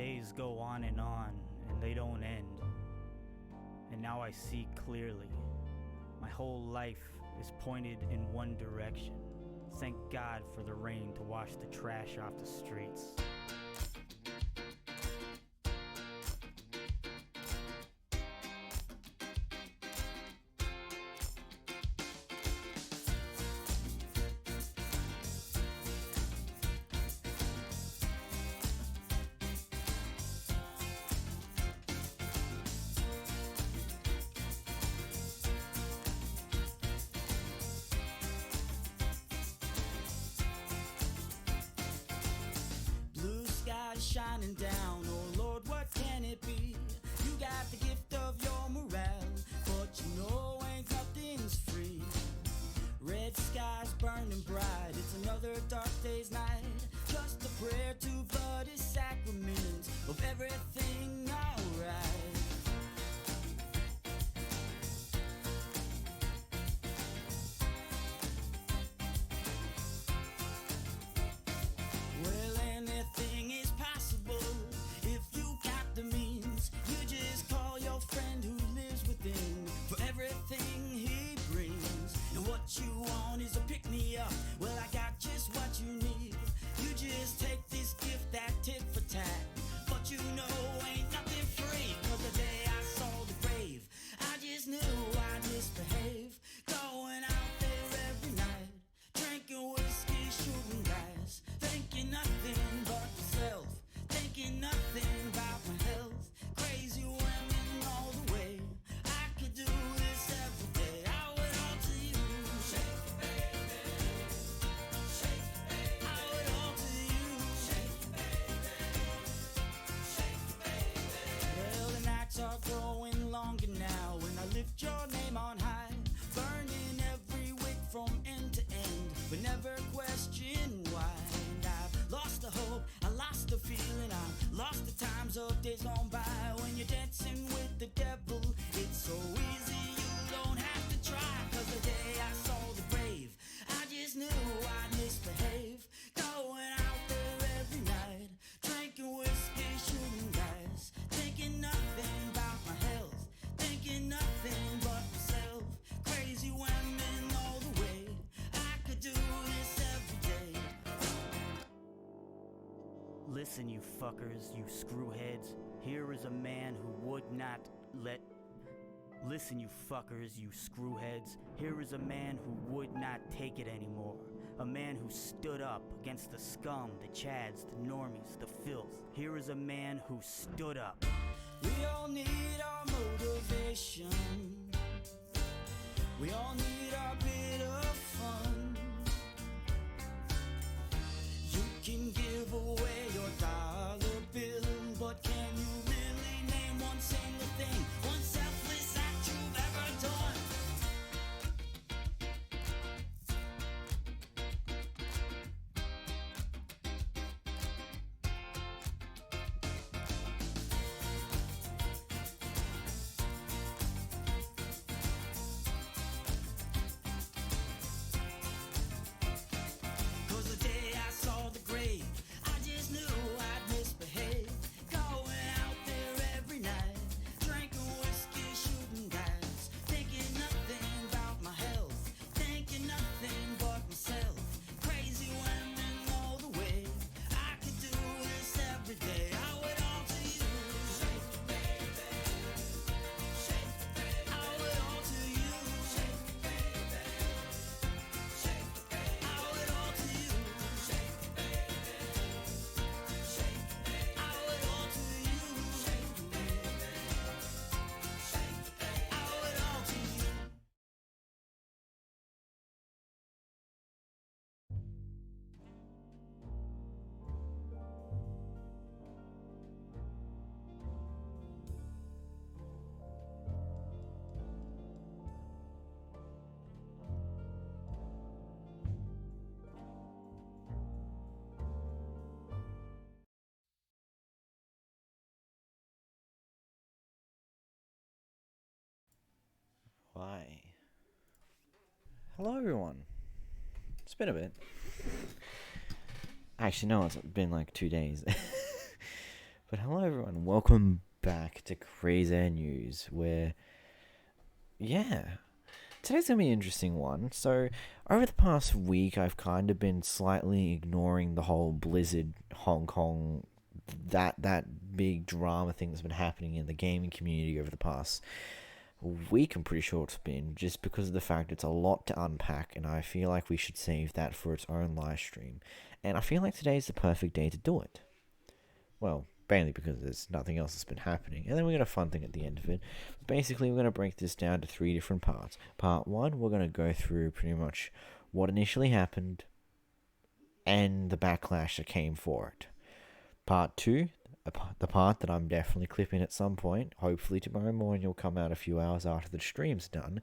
days go on, and they don't end. And now I see clearly. My whole life is pointed in one direction. Thank God for the rain to wash the trash off the streets. Shining down, oh Lord, what can it be? You got the gift of your morale, but you know ain't nothing's free. Red skies burning bright, it's another dark day's night. Just a prayer to bloody sacraments of everything alright. Well, anything is possible if you got the means. You just call your friend who lives within for everything he brings. And what you want is a pick-me-up. Well, I got just what you need. You just take this gift, that tit for tat. But you know ain't nothing free. 'Cause the day I saw the grave, I just knew I'd misbehave. Going out there every night, drinking whiskey, shooting dice, thinking nothing but myself, thinking nothing about my health. Crazy women all the way. I could do this every day. I owe it all to you. Shake it, baby. Shake it, baby. I owe it all to you. Shake it, baby. Shake it, baby. Well, the nights are growing longer now, and I lift your name on high, burning every wick from end to end, but never question why. And I've lost the hope, I lost the feeling, I lost the times of days gone by. When you're dancing with the devil, it's so easy, you don't have to try. 'Cause the day I saw the grave, I just knew I'd misbehave. Going out there every night, drinking whiskey, shooting dice, thinking nothing about my health, thinking nothing but myself. Crazy women all the way. I could do this every day. Listen, you fuckers, you screwheads. Here is a man who would not let... Listen, you fuckers, you screwheads. Here is a man who would not take it anymore. A man who stood up against the scum, the chads, the normies, the filth. Here is a man who stood up. We all need our motivation. We all need our bit of fun. You can give away your dollar bill, but can you really name one single thing, one selfless act you've ever done? Why? Hello, everyone. It's been a bit. Actually, no, it's been like 2 days. But hello everyone, welcome back to Krzair News, where, today's going to be an interesting one. So, over the past week, I've kind of been slightly ignoring the whole Blizzard Hong Kong, that big drama thing that's been happening in the gaming community over the past week. I'm pretty sure it's been, just because of the fact it's a lot to unpack, and I feel like we should save that for its own live stream. And I feel like today's the perfect day to do it. Well, mainly because there's nothing else that's been happening. And then we got a fun thing at the end of it. Basically, we're going to break this down to 3 different parts. Part 1, we're going to go through pretty much what initially happened and the backlash that came for it. Part 2, the part that I'm definitely clipping at some point, hopefully tomorrow morning will come out a few hours after the stream's done,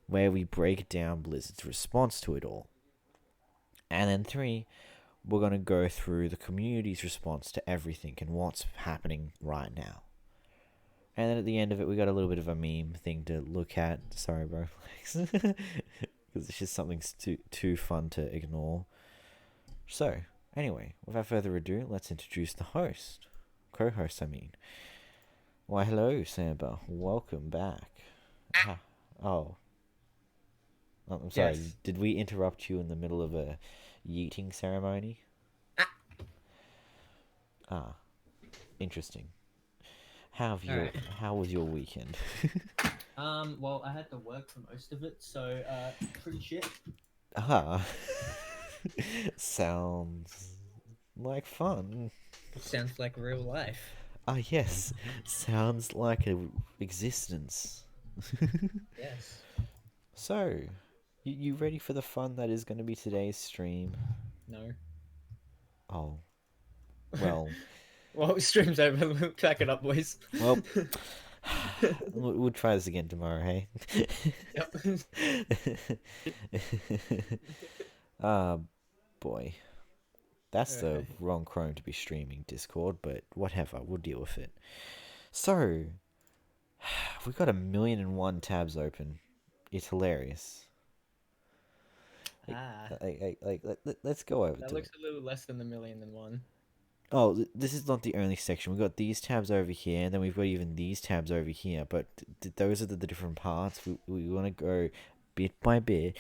where we break down Blizzard's response to it all. And then 3, we're going to go through the community's response to everything and what's happening right now. And then at the end of it, we got a little bit of a meme thing to look at. Sorry, bro. Because it's just something too fun to ignore. So, anyway, without further ado, let's introduce the host. Co-host, I mean. Why, hello, Samba. Welcome back. Oh. I'm sorry. Yes. Did we interrupt you in the middle of a yeeting ceremony? Interesting. How was your weekend? Well, I had to work for most of it, so pretty shit. Sounds like fun. Sounds like real life. Yes. Sounds like a existence. Yes. So, you ready for the fun that is going to be today's stream? No. Oh. Well. Well, stream's over. We'll pack it up, boys. Well, we'll try this again tomorrow, hey? Yep. Boy. That's the wrong Chrome to be streaming Discord, but whatever, we'll deal with it. So, we've got 1,000,001 tabs open. It's hilarious. Let's go over That to looks it. a little less than the 1,000,001. Oh, this is not the only section. We've got these tabs over here, and then we've got even these tabs over here. But those are the different parts. We want to go bit by bit.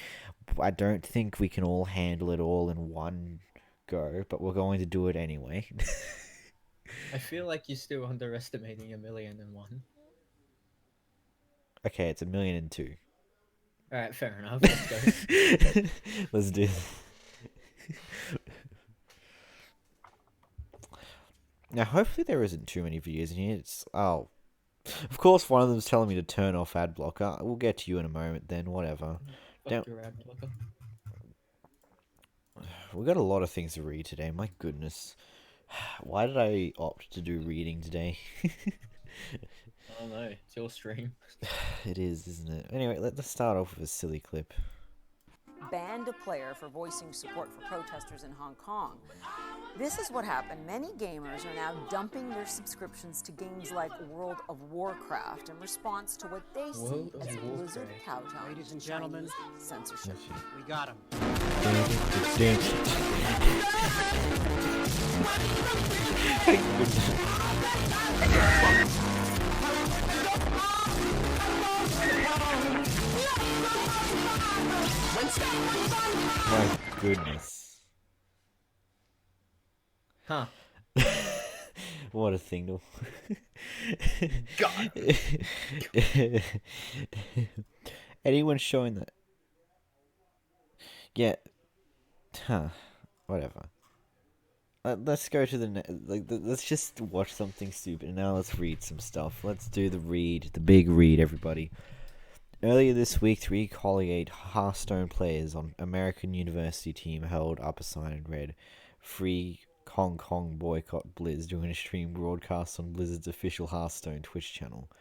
I don't think we can all handle it all in one go, but we're going to do it anyway. I feel like you're still underestimating 1,000,001. Okay, it's 1,000,002. Alright, fair enough. Let's go. Let's do this. Now, hopefully there isn't too many videos in here. Of course, one of them's telling me to turn off ad blocker. We'll get to you in a moment then, whatever. Fuck your ad blocker. We've got a lot of things to read today, my goodness. Why did I opt to do reading today? I don't know. It's your stream. It is, isn't it? Anyway, let's start off with a silly clip. Banned a player for voicing support for protesters in Hong Kong. This is what happened. Many gamers are now dumping their subscriptions to games like World of Warcraft in response to what they see World of as Blizzard Warcraft. kowtowing Ladies to and gentlemen, Chinese censorship. we got him. My goodness. Huh. What a thing to... God. Anyone showing that... Yeah. Whatever. Let's go to the let's just watch something stupid, and now let's read some stuff. Let's do the big read, everybody. Earlier this week, 3 collegiate Hearthstone players on American University team held up a sign in red, "Free Hong Kong boycott Blizz," during a stream broadcast on Blizzard's official Hearthstone Twitch channel.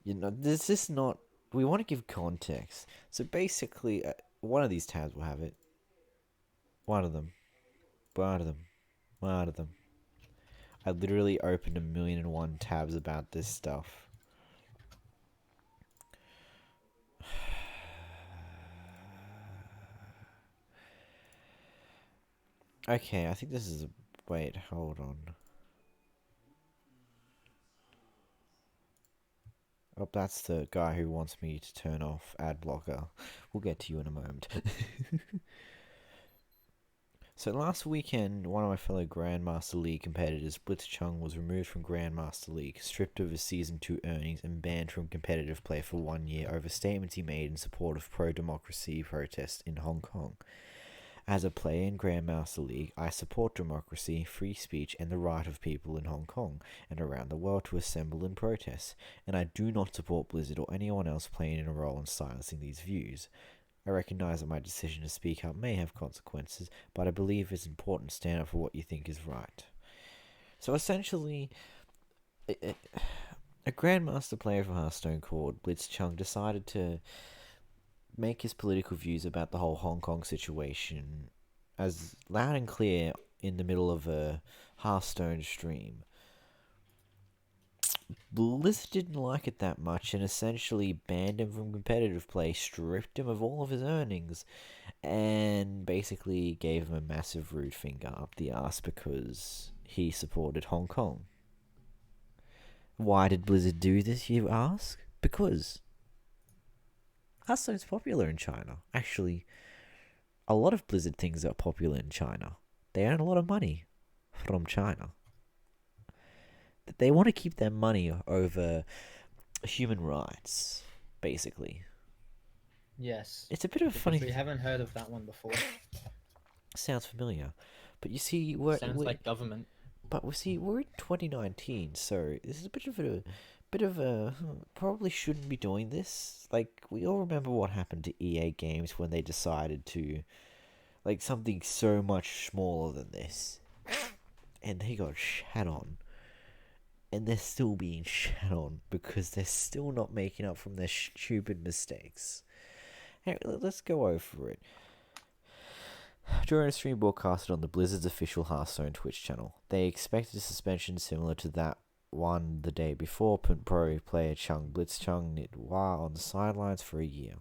This is not... We want to give context. So basically, one of these tabs will have it. One of them. I literally opened 1,000,001 tabs about this stuff. Okay, I think this is... Wait, hold on. Oh, that's the guy who wants me to turn off ad blocker. We'll get to you in a moment. So last weekend, one of my fellow Grandmaster League competitors, Blitzchung, was removed from Grandmaster League, stripped of his Season 2 earnings, and banned from competitive play for 1 year over statements he made in support of pro-democracy protests in Hong Kong. As a player in Grandmaster League, I support democracy, free speech, and the right of people in Hong Kong and around the world to assemble and protest, and I do not support Blizzard or anyone else playing in a role in silencing these views. I recognize that my decision to speak up may have consequences, but I believe it's important to stand up for what you think is right. So essentially, a Grandmaster player for Hearthstone called Blitzchung decided to make his political views about the whole Hong Kong situation as loud and clear in the middle of a Hearthstone stream. Blizzard didn't like it that much and essentially banned him from competitive play, stripped him of all of his earnings, and basically gave him a massive rude finger up the ass because he supported Hong Kong. Why did Blizzard do this, you ask? Because Hearthstone's popular in China. Actually, a lot of Blizzard things are popular in China. They earn a lot of money from China. They want to keep their money over human rights, basically. Yes. It's a bit of a funny We haven't heard of that one before. Sounds familiar. But you see, Sounds like government. But we see, we're in 2019, so this is a bit of a probably shouldn't be doing this. Like, we all remember what happened to EA Games when they decided to, like, something so much smaller than this, and they got shat on. And they're still being shat on because they're still not making up from their stupid mistakes. Hey, let's go over it. During a stream broadcasted on the Blizzard's official Hearthstone Twitch channel, they expected a suspension similar to that one the day before pro player Chung Blitzchung knit Wah on the sidelines for a year.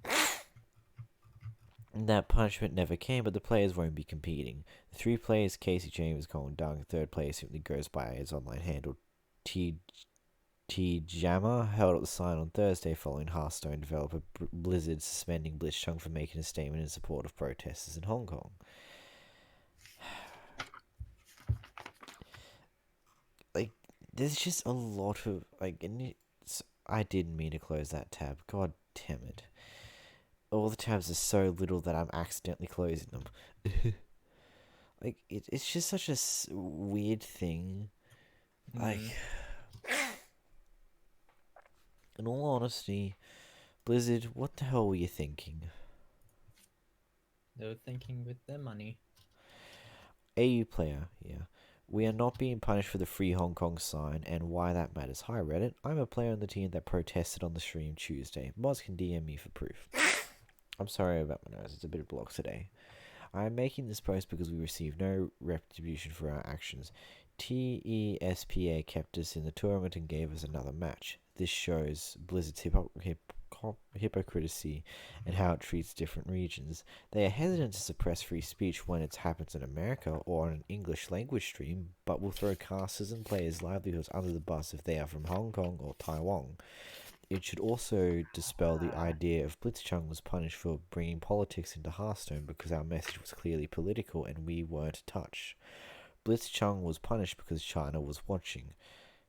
That punishment never came, but the players won't be competing. The three players, Casey James, Colin Dung, the third player simply goes by his online handle T Jammer, held up the sign on Thursday following Hearthstone developer Blizzard suspending Blitzchung for making a statement in support of protesters in Hong Kong. Like, there's just a lot of, like, and I didn't mean to close that tab. God damn it. All the tabs are so little that I'm accidentally closing them. Like, it's just such a weird thing. Like, in all honesty, Blizzard, what the hell were you thinking? They were thinking with their money. AU player, yeah. We are not being punished for the Free Hong Kong sign and why that matters. Hi Reddit, I'm a player on the team that protested on the stream Tuesday. Mods can DM me for proof. I'm sorry about my nose, it's a bit blocked today. I am making this post because we received no retribution for our actions. TESPA kept us in the tournament and gave us another match. This shows Blizzard's hypocrisy and how it treats different regions. They are hesitant to suppress free speech when it happens in America or on an English language stream, but will throw casters and players' livelihoods under the bus if they are from Hong Kong or Taiwan. It should also dispel the idea of Blitzchung was punished for bringing politics into Hearthstone because our message was clearly political and we weren't touched. Blitzchung was punished because China was watching.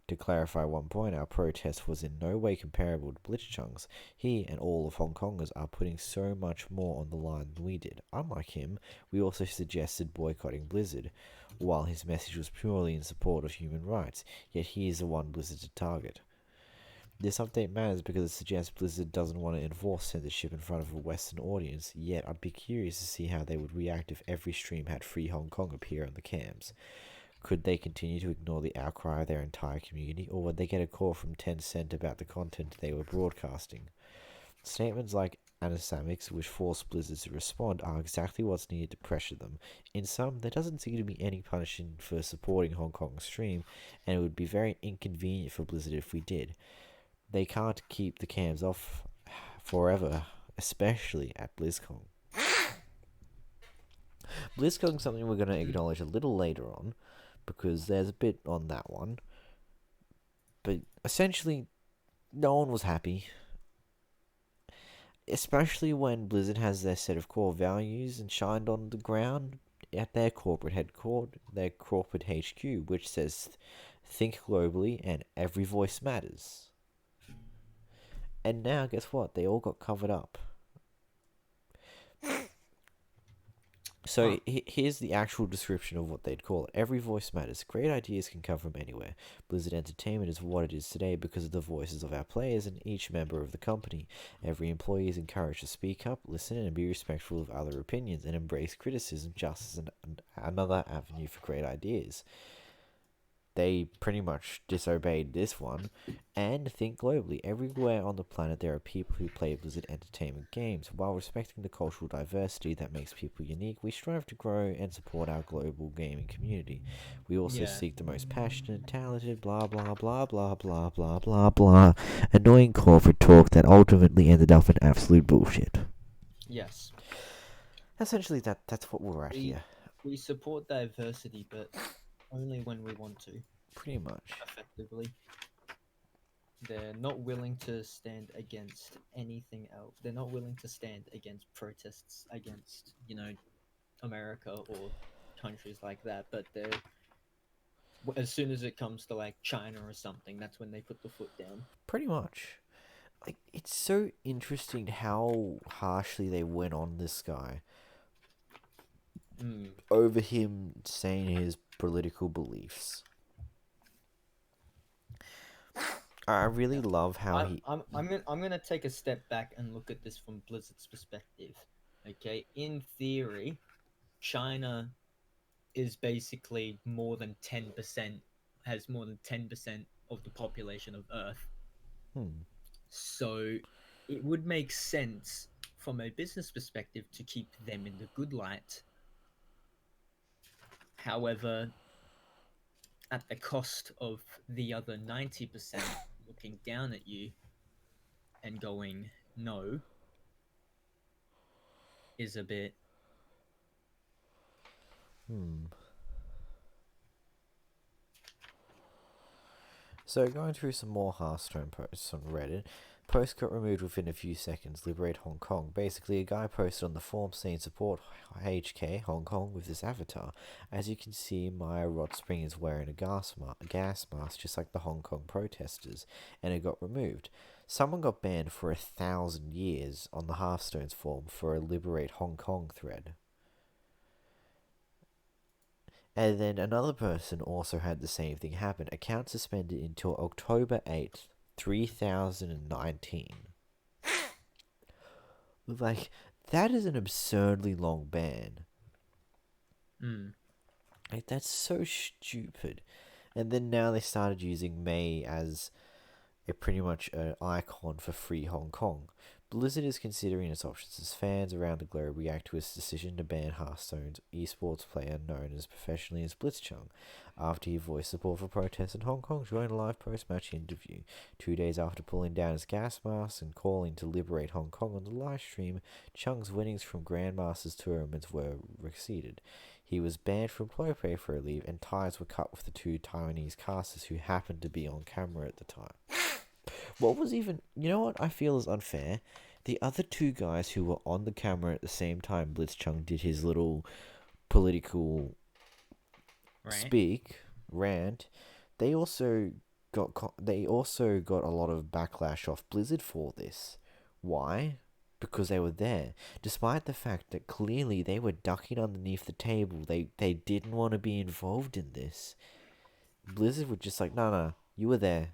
To clarify one point, our protest was in no way comparable to Blitzchung's. He and all of Hong Kongers are putting so much more on the line than we did. Unlike him, we also suggested boycotting Blizzard, while his message was purely in support of human rights, yet he is the one Blizzard to target. This update matters because it suggests Blizzard doesn't want to enforce censorship in front of a Western audience, yet I'd be curious to see how they would react if every stream had Free Hong Kong appear on the cams. Could they continue to ignore the outcry of their entire community, or would they get a call from Tencent about the content they were broadcasting? Statements like anasamics, which force Blizzard to respond, are exactly what's needed to pressure them. In sum, there doesn't seem to be any punishment for supporting Hong Kong's stream, and it would be very inconvenient for Blizzard if we did. They can't keep the cams off forever, especially at BlizzCon. BlizzCon is something we're going to acknowledge a little later on, because there's a bit on that one. But essentially, no one was happy. Especially when Blizzard has their set of core values enshrined on the ground at their corporate headquarters, their corporate HQ, which says think globally and every voice matters. And now, guess what? They all got covered up. So here's the actual description of what they'd call it. Every voice matters. Great ideas can come from anywhere. Blizzard Entertainment is what it is today because of the voices of our players and each member of the company. Every employee is encouraged to speak up, listen, and be respectful of other opinions, and embrace criticism just as another avenue for great ideas. They pretty much disobeyed this one. And think globally. Everywhere on the planet there are people who play Blizzard Entertainment games. While respecting the cultural diversity that makes people unique, we strive to grow and support our global gaming community. We also seek the most passionate, talented, blah blah blah blah blah blah blah blah, annoying corporate talk that ultimately ended up in absolute bullshit. Yes. Essentially, that's what we're at here. We support diversity, but only when we want to. Pretty much. Effectively. They're not willing to stand against anything else. They're not willing to stand against protests against, America or countries like that. But as soon as it comes to like China or something, that's when they put the foot down. Pretty much. Like, it's so interesting how harshly they went on this guy. Over him saying his political beliefs. I really love how I'm gonna take a step back and look at this from Blizzard's perspective. Okay, in theory, China is basically has more than 10% of the population of Earth. So it would make sense from a business perspective to keep them in the good light. However, at the cost of the other 90% looking down at you and going no is a bit. So going through some more Hearthstone posts on Reddit. Post got removed within a few seconds. Liberate Hong Kong. Basically, a guy posted on the forum saying support HK Hong Kong with this avatar. As you can see, Maya Rodspring is wearing a gas mask just like the Hong Kong protesters, and it got removed. Someone got banned for 1,000 years on the Hearthstone's forum for a Liberate Hong Kong thread. And then another person also had the same thing happen. Account suspended until October 8th. 3019. Like, that is an absurdly long ban. Like, that's so stupid. And then now they started using May as pretty much an icon for free Hong Kong. Blizzard is considering its options as fans around the globe react to its decision to ban Hearthstone's esports player known as professionally as Blitzchung, after he voiced support for protests in Hong Kong during a live post-match interview. 2 days after pulling down his gas mask and calling to liberate Hong Kong on the live stream, Chung's winnings from Grandmasters tournaments were receded. He was banned from pro play for a leave, and ties were cut with the 2 Taiwanese casters who happened to be on camera at the time. What was even... You know what I feel is unfair? The other 2 guys who were on the camera at the same time Blitzchung did his little political rant, they also got a lot of backlash off Blizzard for this. Why? Because they were there. Despite the fact that clearly they were ducking underneath the table, they didn't want to be involved in this. Blizzard were just like, no, you were there.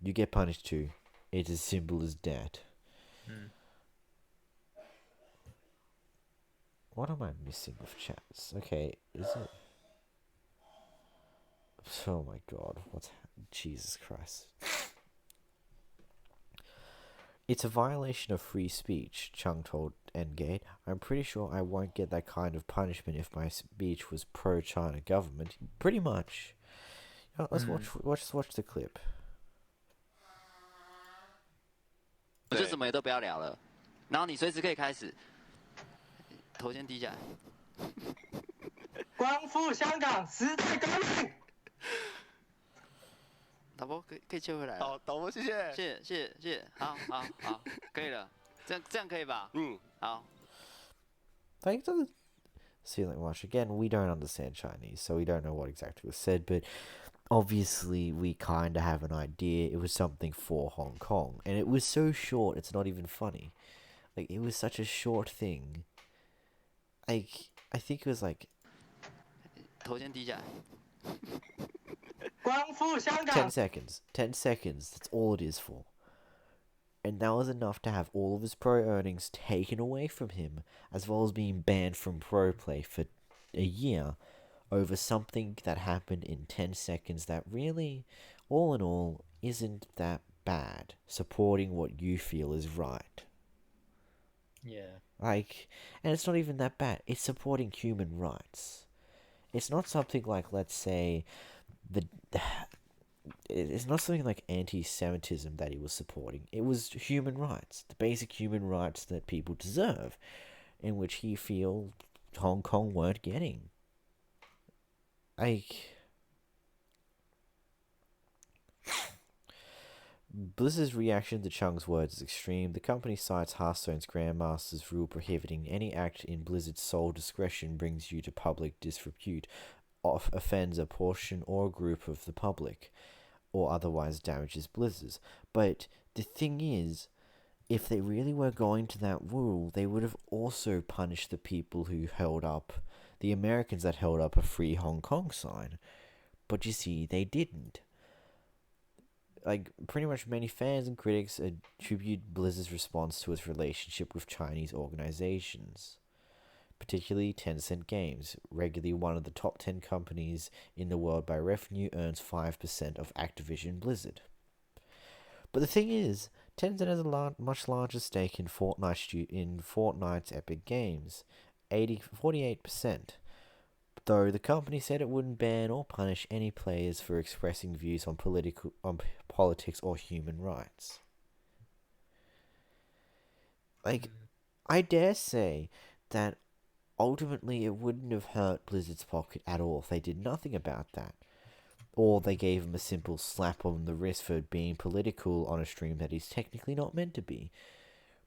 You get punished too. It's as simple as that. What am I missing with chats? Okay, is it... Oh my god, Jesus Christ. It's a violation of free speech, Chung told Endgate. I'm pretty sure I won't get that kind of punishment if my speech was pro-China government. Pretty much. Let's watch the clip. 我就什么也都不要聊了，然后你随时可以开始，头先低下来。光复香港，时代革命。导播可以切回来了。好，导播谢谢。谢谢，好，可以了，这样可以吧？好。Like, doesn't seem like much. Again, we don't understand Chinese, so we don't know what exactly was said, but obviously we kind of have an idea it was something for Hong Kong. And it was so short, it's not even funny. Like, it was such a short thing. Like, I think it was like 头先低下来。10 seconds. 10 seconds, that's all it is for. And that was enough to have all of his pro earnings taken away from him, as well as being banned from pro play for a year over something that happened in 10 seconds that really, all in all, isn't that bad, supporting what you feel is right. Yeah. Like, and it's not even that bad, it's supporting human rights. It's not something like, let's say, it's not something like anti-Semitism that he was supporting. It was human rights, the basic human rights that people deserve, in which he feel Hong Kong weren't getting. Like, Blizzard's reaction to Chung's words is extreme. The company cites Hearthstone's Grandmaster's rule prohibiting any act in Blizzard's sole discretion brings you to public disrepute, offends a portion or group of the public, or otherwise damages Blizzard. But the thing is, if they really were going to that rule, they would have also punished the people who held up, the Americans that held up a free Hong Kong sign. But you see, they didn't. Like, pretty much many fans and critics attribute Blizzard's response to its relationship with Chinese organizations, particularly Tencent Games, regularly one of the top 10 companies in the world by revenue, earns 5% of Activision Blizzard. But the thing is, Tencent has a much larger stake in Fortnite's Epic Games, 48%, though the company said it wouldn't ban or punish any players for expressing views on politics or human rights. Like, I dare say that ultimately it wouldn't have hurt Blizzard's pocket at all if they did nothing about that. Or they gave him a simple slap on the wrist for being political on a stream that he's technically not meant to be.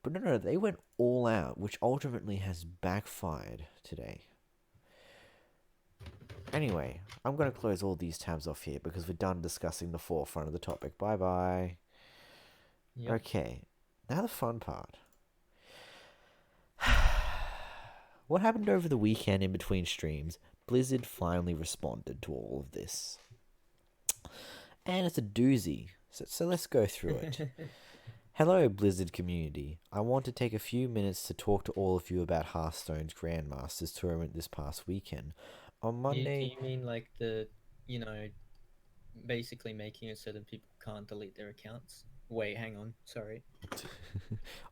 But no, they went all out, which ultimately has backfired today. Anyway, I'm going to close all these tabs off here because we're done discussing the forefront of the topic. Bye-bye. Yep. Okay, now the fun part. What happened over the weekend in between streams? Blizzard finally responded to all of this. And it's a doozy, so let's go through it. Hello, Blizzard community. I want to take a few minutes to talk to all of you about Hearthstone's Grandmasters tournament this past weekend. On Monday... Do you mean like the, basically making it so that people can't delete their accounts? Wait, hang on, sorry.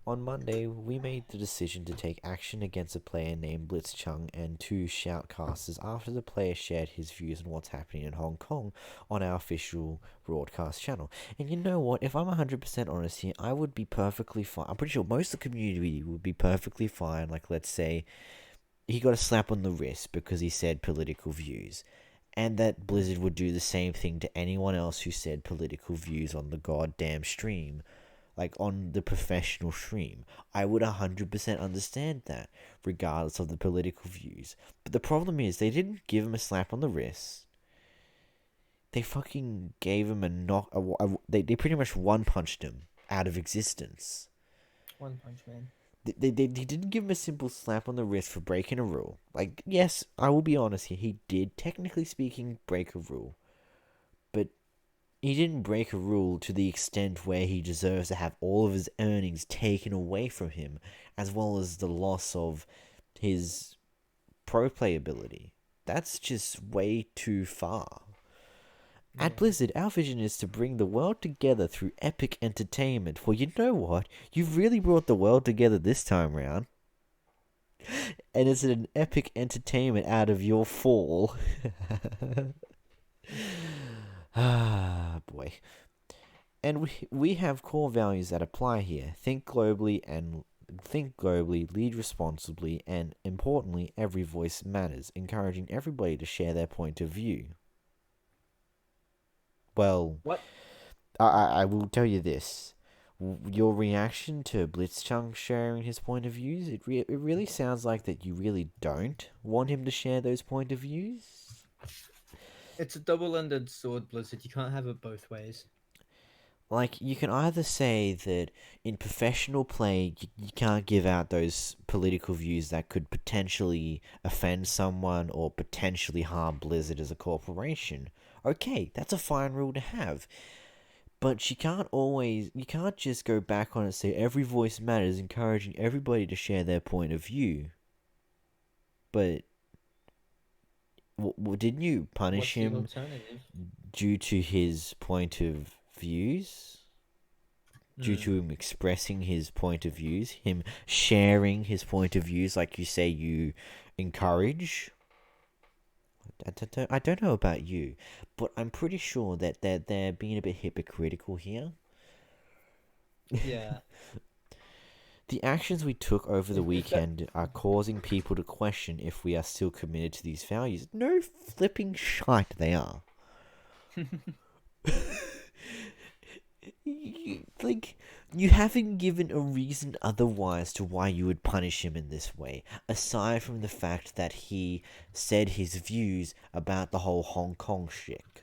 On Monday, we made the decision to take action against a player named Blitzchung and two shoutcasters after the player shared his views on what's happening in Hong Kong on our official broadcast channel. And you know what? If I'm 100% honest here, I would be perfectly fine. I'm pretty sure most of the community would be perfectly fine. Like, let's say he got a slap on the wrist because he said political views. And that Blizzard would do the same thing to anyone else who said political views on the goddamn stream. Like, on the professional stream. I would 100% understand that, regardless of the political views. But the problem is, they didn't give him a slap on the wrist. They fucking gave him a knock... They pretty much one-punched him out of existence. One punch man. They didn't give him a simple slap on the wrist for breaking a rule. Like, yes, I will be honest here, he did, technically speaking, break a rule. But he didn't break a rule to the extent where he deserves to have all of his earnings taken away from him, as well as the loss of his pro play ability. That's just way too far. At Blizzard, our vision is to bring the world together through epic entertainment. Well, you know what? You've really brought the world together this time round. And it's an epic entertainment out of your fall. Ah, boy. And we have core values that apply here. Think globally, lead responsibly, and importantly, every voice matters, encouraging everybody to share their point of view. Well, what? I will tell you this. Your reaction to Blitzchung sharing his point of views, it really sounds like that you really don't want him to share those point of views. It's a double-ended sword, Blizzard. You can't have it both ways. Like, you can either say that in professional play, you can't give out those political views that could potentially offend someone or potentially harm Blizzard as a corporation. Okay, that's a fine rule to have. But you can't just go back on it and say every voice matters, encouraging everybody to share their point of view. But didn't you punish What's the him alternative? due to his point of views? Due to him expressing his point of views, him sharing his point of views, like you say you encourage? I don't know about you, but I'm pretty sure that they're being a bit hypocritical here. Yeah. The actions we took over the weekend are causing people to question if we are still committed to these values. No flipping shite they are. You haven't given a reason otherwise to why you would punish him in this way, aside from the fact that he said his views about the whole Hong Kong shit.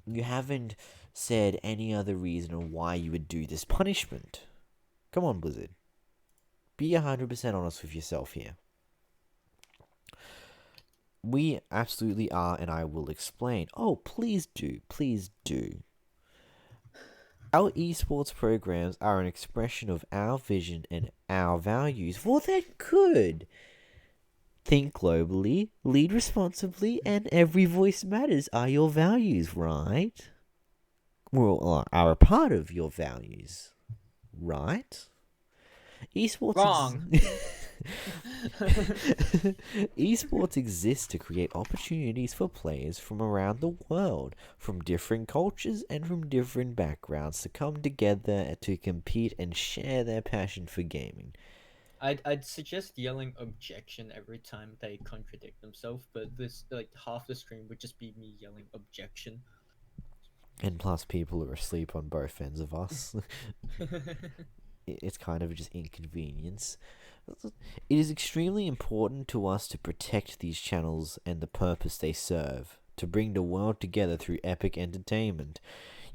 You haven't said any other reason on why you would do this punishment. Come on, Blizzard. Be 100% honest with yourself here. We absolutely are, and I will explain. Oh, please do. Please do. Our esports programs are an expression of our vision and our values. Well, then good. Think globally, lead responsibly, and every voice matters are your values, right? Well, are a part of your values, right? Esports Wrong. Esports exists to create opportunities for players from around the world, from different cultures and from different backgrounds to come together to compete and share their passion for gaming. I'd suggest yelling objection every time they contradict themselves, but this half the stream would just be me yelling objection. And plus, people are asleep on both ends of us. It's kind of just inconvenience. It is extremely important to us to protect these channels and the purpose they serve, to bring the world together through epic entertainment.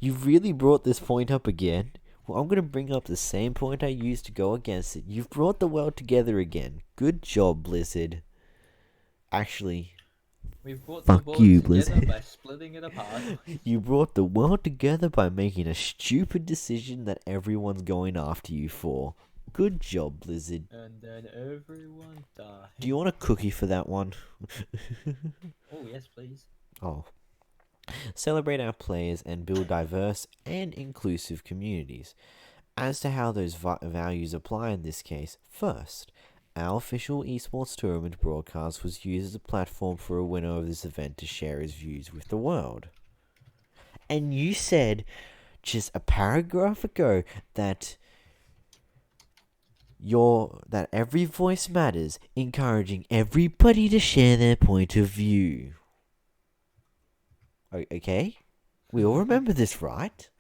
You've really brought this point up again? Well, I'm going to bring up the same point I used to go against it. You've brought the world together again. Good job, Blizzard. Actually, We've brought fuck the world you, together Blizzard. by splitting it apart. You brought the world together by making a stupid decision that everyone's going after you for. Good job, Blizzard. And then everyone died. Do you want a cookie for that one? Oh, yes, please. Oh. Celebrate our players and build diverse and inclusive communities. As to how those values apply in this case, first, our official esports tournament broadcast was used as a platform for a winner of this event to share his views with the world. And you said just a paragraph ago that every voice matters, encouraging everybody to share their point of view. Okay? We all remember this, right?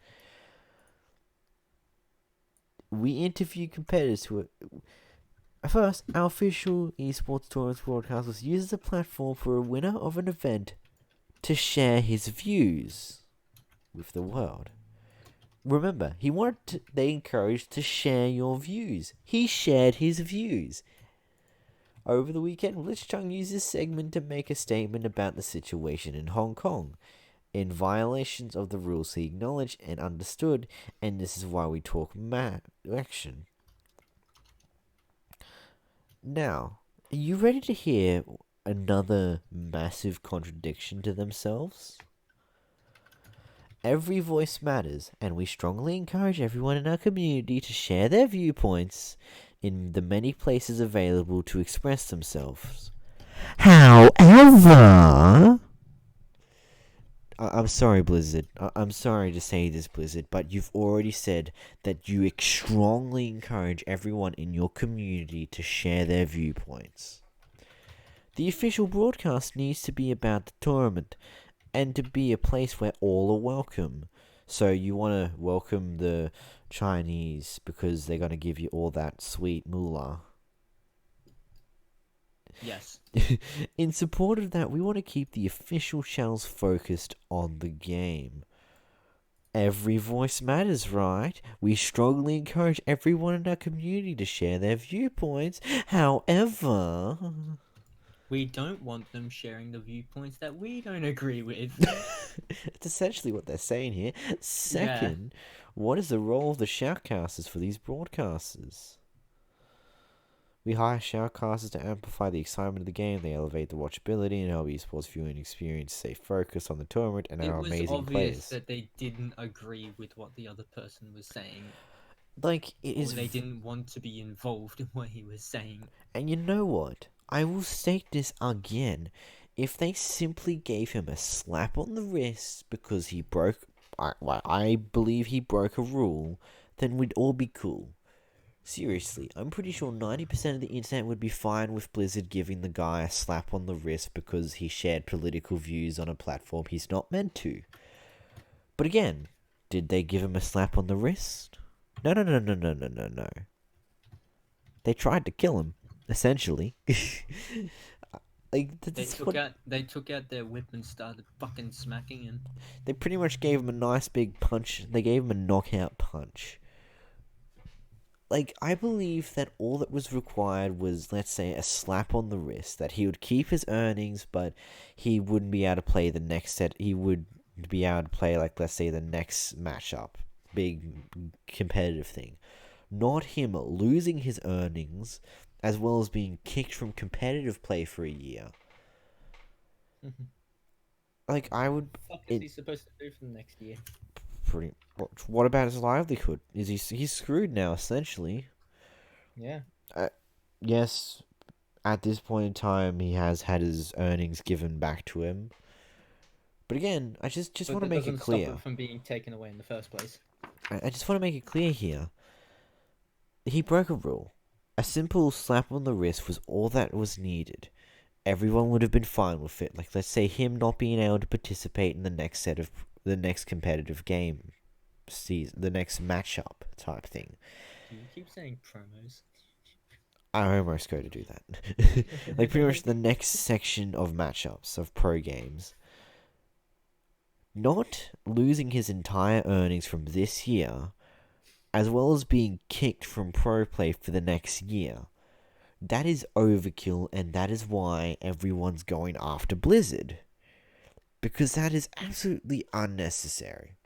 We interview competitors who are... First, our official esports tournament broadcast was used as a platform for a winner of an event to share his views with the world. Remember, they encouraged to share your views. He shared his views. Over the weekend, Blitzchung used this segment to make a statement about the situation in Hong Kong, in violations of the rules he acknowledged and understood, and this is why we talk action. Now, are you ready to hear another massive contradiction to themselves? Every voice matters, and we strongly encourage everyone in our community to share their viewpoints in the many places available to express themselves. However... I'm sorry, Blizzard. I'm sorry to say this, Blizzard, but you've already said that you strongly encourage everyone in your community to share their viewpoints. The official broadcast needs to be about the tournament, and to be a place where all are welcome. So you want to welcome the Chinese because they're going to give you all that sweet moolah. Yes. In support of that, we want to keep the official channels focused on the game. Every voice matters, right? We strongly encourage everyone in our community to share their viewpoints. However, We don't want them sharing the viewpoints that we don't agree with. it's essentially what they're saying here. Second, what is the role of the shoutcasters for these broadcasters? We hire shoutcasters to amplify the excitement of the game. They elevate the watchability and help esports viewing experience stay focused on the tournament and our amazing It was obvious players. that they didn't agree with what the other person was saying. Like, it Or is. they didn't want to be involved in what he was saying. And you know what? I will state this again. If they simply gave him a slap on the wrist because he broke. I believe he broke a rule, then we'd all be cool. Seriously, I'm pretty sure 90% of the internet would be fine with Blizzard giving the guy a slap on the wrist because he shared political views on a platform he's not meant to. But again, did they give him a slap on the wrist? No. They tried to kill him, essentially. They took out their whip and started fucking smacking him. They pretty much gave him a nice big punch. They gave him a knockout punch. Like, I believe that all that was required was, let's say, a slap on the wrist. That he would keep his earnings, but he wouldn't be able to play the next set. He would be able to play, like, let's say, the next matchup. Big competitive thing. Not him losing his earnings, as well as being kicked from competitive play for a year. Like, I would... What is he supposed to do for the next year? Pretty. What about his livelihood? He's screwed now, essentially. Yeah. Yes, at this point in time, he has had his earnings given back to him. But again, I just want to make it clear. Stop it from being taken away in the first place. I just want to make it clear here. He broke a rule. A simple slap on the wrist was all that was needed. Everyone would have been fine with it. Like, let's say him not being able to participate in the next competitive game season, the next matchup type thing. Do you keep saying promos? I almost go to do that. Like, pretty much the next section of matchups of pro games. Not losing his entire earnings from this year, as well as being kicked from pro play for the next year. That is overkill, and that is why everyone's going after Blizzard. Because that is absolutely unnecessary.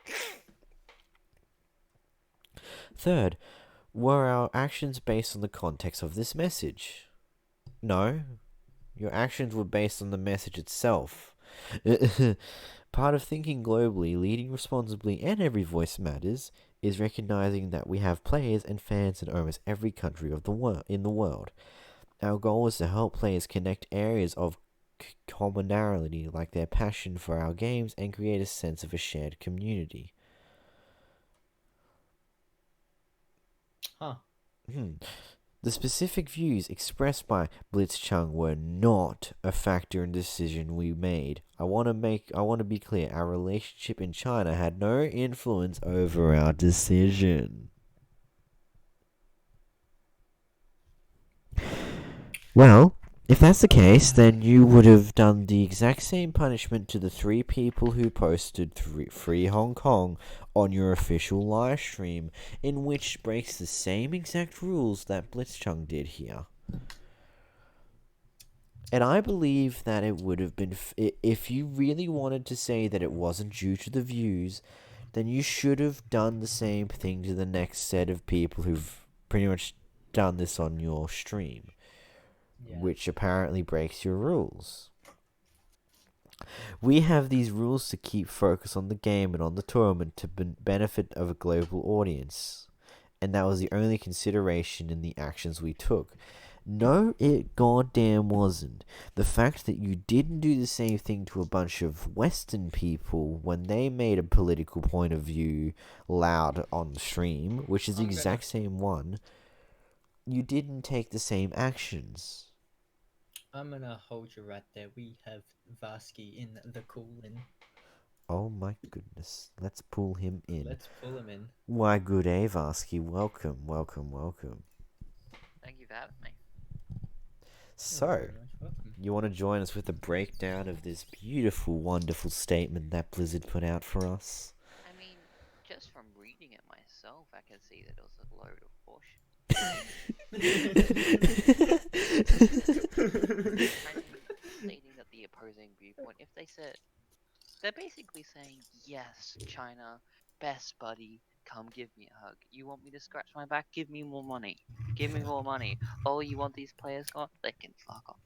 Third, were our actions based on the context of this message? No. Your actions were based on the message itself. Part of thinking globally, leading responsibly, and every voice matters is recognizing that we have players and fans in almost every country of in the world. Our goal is to help players connect areas of commonality like their passion for our games and create a sense of a shared community. The specific views expressed by Blitzchung were not a factor in the decision we made. I want to be clear, our relationship in China had no influence over our decision. Well, if that's the case, then you would have done the exact same punishment to the 3 people who posted Free Hong Kong on your official live stream, in which breaks the same exact rules that Blitzchung did here. And I believe that it would have been... if you really wanted to say that it wasn't due to the views, then you should have done the same thing to the next set of people who've pretty much done this on your stream. Yeah. Which apparently breaks your rules. We have these rules to keep focus on the game and on the tournament to benefit of a global audience. And that was the only consideration in the actions we took. No, it goddamn wasn't. The fact that you didn't do the same thing to a bunch of Western people when they made a political point of view loud on the stream, which is the exact same one, you didn't take the same actions. I'm gonna hold you right there. We have Varsky in the call-in. Oh my goodness. Let's pull him in. Let's pull him in. Why, good day, Varsky. Welcome. Thank you for having me. So, Very much welcome. you want to join us with a breakdown of this beautiful, wonderful statement that Blizzard put out for us? I mean, just from reading it myself, I can see that it was a load of bullshit. Stating that the opposing viewpoint, if they said, they're basically saying, yes, China, best buddy, come give me a hug. You want me to scratch my back? Give me more money. Give me more money. Oh, you want these players gone? They can fuck off.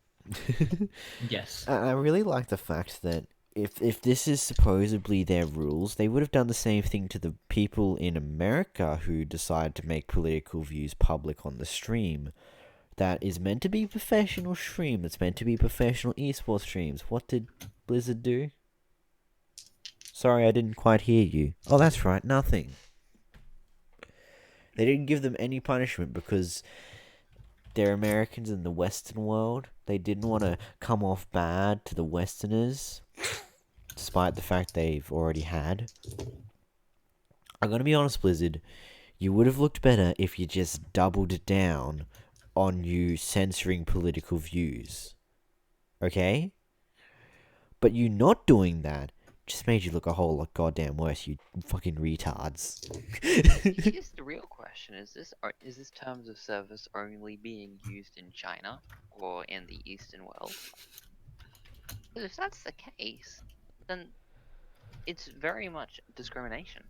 Yes. I really like the fact that if this is supposedly their rules, they would have done the same thing to the people in America who decide to make political views public on the stream. That is meant to be professional stream. That's meant to be professional esports streams. What did Blizzard do? Sorry, I didn't quite hear you. Oh, that's right, nothing. They didn't give them any punishment because they're Americans in the Western world. They didn't want to come off bad to the Westerners, despite the fact they've already had. I'm gonna be honest, Blizzard. You would have looked better if you just doubled it down on you censoring political views. Okay? But you not doing that just made you look a whole lot goddamn worse, you fucking retards. Here's the real question: is this terms of service only being used in China or in the Eastern world? Because if that's the case, then it's very much discrimination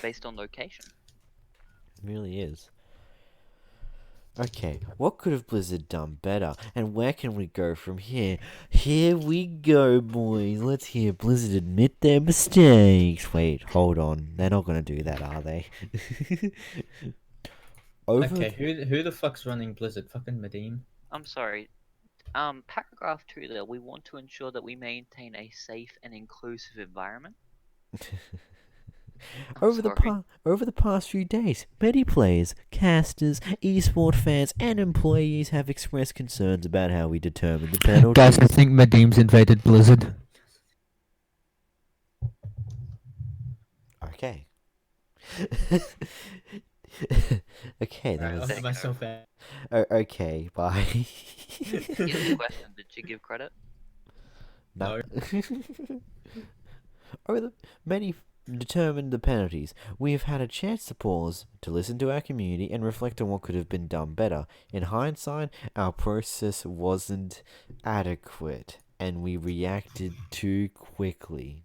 based on location. It really is. Okay, what could have Blizzard done better? And where can we go from here? Here we go, boys. Let's hear Blizzard admit their mistakes. Wait, hold on. They're not gonna do that, are they? Okay, who the fuck's running Blizzard? Fucking Madeem? I'm sorry. Paragraph 2 there, we want to ensure that we maintain a safe and inclusive environment. Over the past few days, many players, casters, esport fans, and employees have expressed concerns about how we determine the penalties. Guys, I think Madeem's invaded Blizzard. Okay. Okay, that Right, was... I'll put myself out. Okay, bye. Here's the question: did you give credit? No. Over the many determined the penalties, we have had a chance to pause, to listen to our community, and reflect on what could have been done better. In hindsight, our process wasn't adequate, and we reacted too quickly.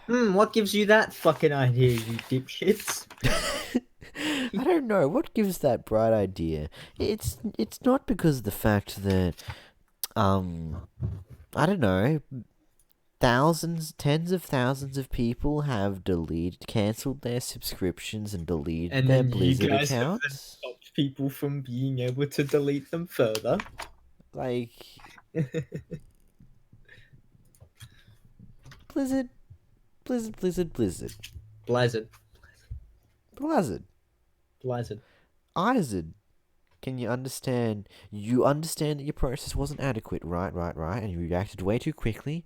What gives you that fucking idea, you dipshits? I don't know what gives that bright idea. It's not because of the fact that I don't know, thousands, tens of thousands of people have cancelled their subscriptions and deleted And their then you Blizzard guys have then accounts. stopped people from being able to delete them further. Like Blizzard. Blizzard. Izard. Can you understand? You understand that your process wasn't adequate, right? And you reacted way too quickly.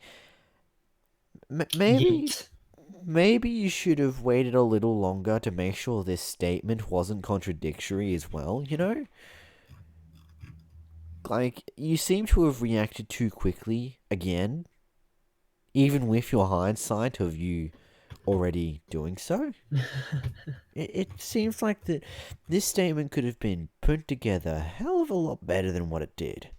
Maybe you should have waited a little longer to make sure this statement wasn't contradictory as well, you know? Like, you seem to have reacted too quickly again, even with your hindsight of you already doing so. It seems like that this statement could have been put together a hell of a lot better than what it did.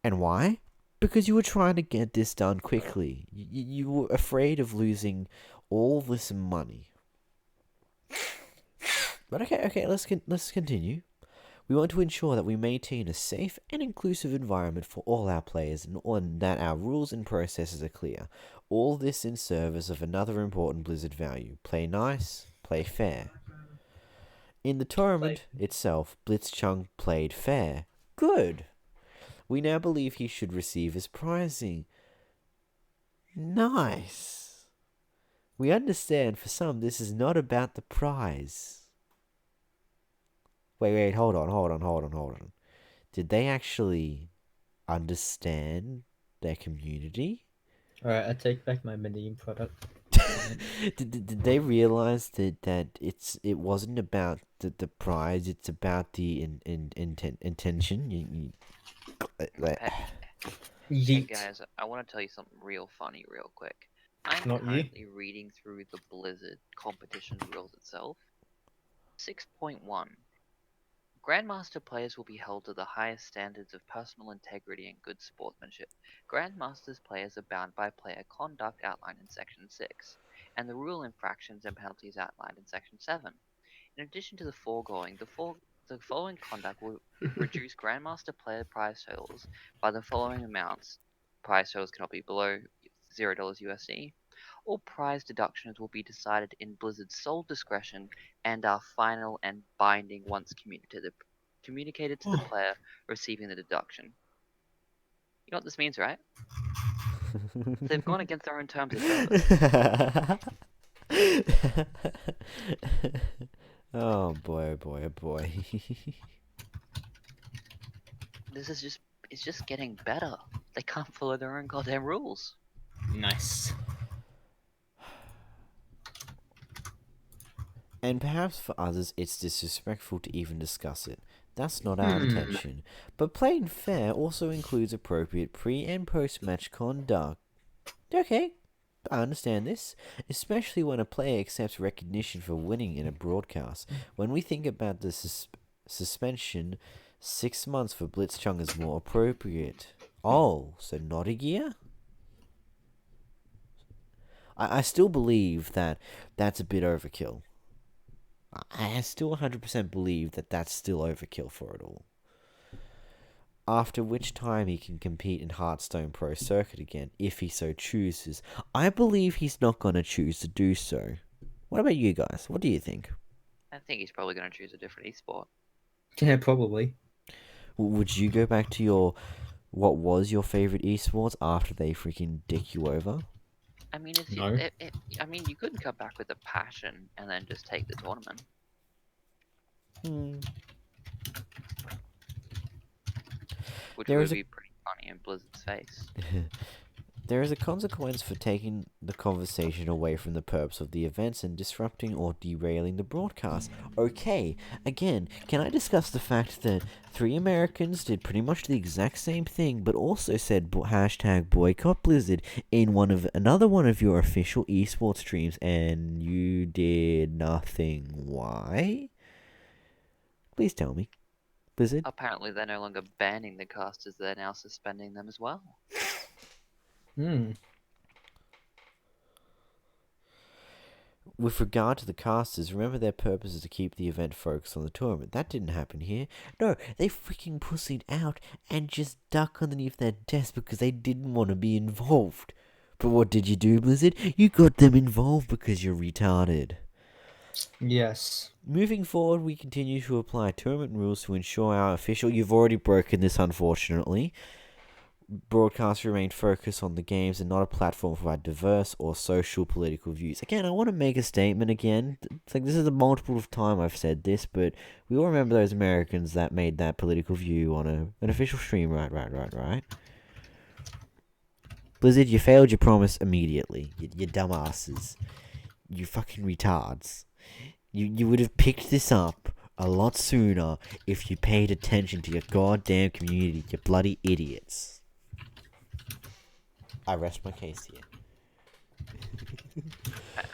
And why? Because you were trying to get this done quickly. You were afraid of losing all this money. But okay, let's continue. We want to ensure that we maintain a safe and inclusive environment for all our players and that our rules and processes are clear. All this in service of another important Blizzard value. Play nice, play fair. In the tournament itself, Blitzchung played fair. Good. We now believe he should receive his prizing. Nice. We understand for some this is not about the prize. Wait, hold on. Did they actually understand their community? Alright, I take back my Medine product. Did they realize that it wasn't about the prize, it's about the intention? Like, Hey Yeet. guys, I want to tell you something real funny, real quick. I'm Not you. currently reading through the Blizzard competition rules itself. 6.1. Grandmaster players will be held to the highest standards of personal integrity and good sportsmanship. Grandmasters players are bound by player conduct outlined in Section 6, and the rule infractions and penalties outlined in Section 7. In addition to the foregoing, the following conduct will reduce Grandmaster player prize totals by the following amounts. Prize totals cannot be below $0 USD. All prize deductions will be decided in Blizzard's sole discretion and are final and binding once communicated to the player receiving the deduction. You know what this means, right? They've gone against their own terms of service. oh boy, oh boy, oh boy. It's just getting better. They can't follow their own goddamn rules. Nice. And perhaps for others it's disrespectful to even discuss it. That's not our intention. But playing fair also includes appropriate pre- and post-match conduct. Okay, I understand this, especially when a player accepts recognition for winning in a broadcast. When we think about the suspension, 6 months for Blitzchung is more appropriate. Oh, so not a year? I still believe that that's a bit overkill. I still 100% believe that that's still overkill for it all. After which time he can compete in Hearthstone Pro Circuit again, if he so chooses. I believe he's not going to choose to do so. What about you guys? What do you think? I think he's probably going to choose a different esport. Yeah, probably. Would you go back to what was your favorite esports after they freaking dick you over? I mean, No. you couldn't come back with a passion and then just take the tournament. Which would be pretty funny in Blizzard's face. There is a consequence for taking the conversation away from the purpose of the events and disrupting or derailing the broadcast. Okay, again, can I discuss the fact that 3 Americans did pretty much the exact same thing, but also said hashtag boycott Blizzard in another one of your official esports streams, and you did nothing? Why? Please tell me. Blizzard? Apparently, they're no longer banning the casters; they're now suspending them as well. With regard to the casters, remember their purpose is to keep the event focused on the tournament. That didn't happen here. No, they freaking pussied out and just duck underneath their desk because they didn't want to be involved. But what did you do, Blizzard? You got them involved because you're retarded. Yes. Moving forward, we continue to apply tournament rules to ensure our official... You've already broken this, unfortunately. Broadcasts remain focused on the games and not a platform for our diverse or social political views. Again, I want to make a statement again. It's like this is the multiple of time I've said this, but we all remember those Americans that made that political view on an official stream, right? Blizzard, you failed your promise immediately. You dumbasses. You fucking retards. You would have picked this up a lot sooner if you paid attention to your goddamn community, you bloody idiots. I rest my case here.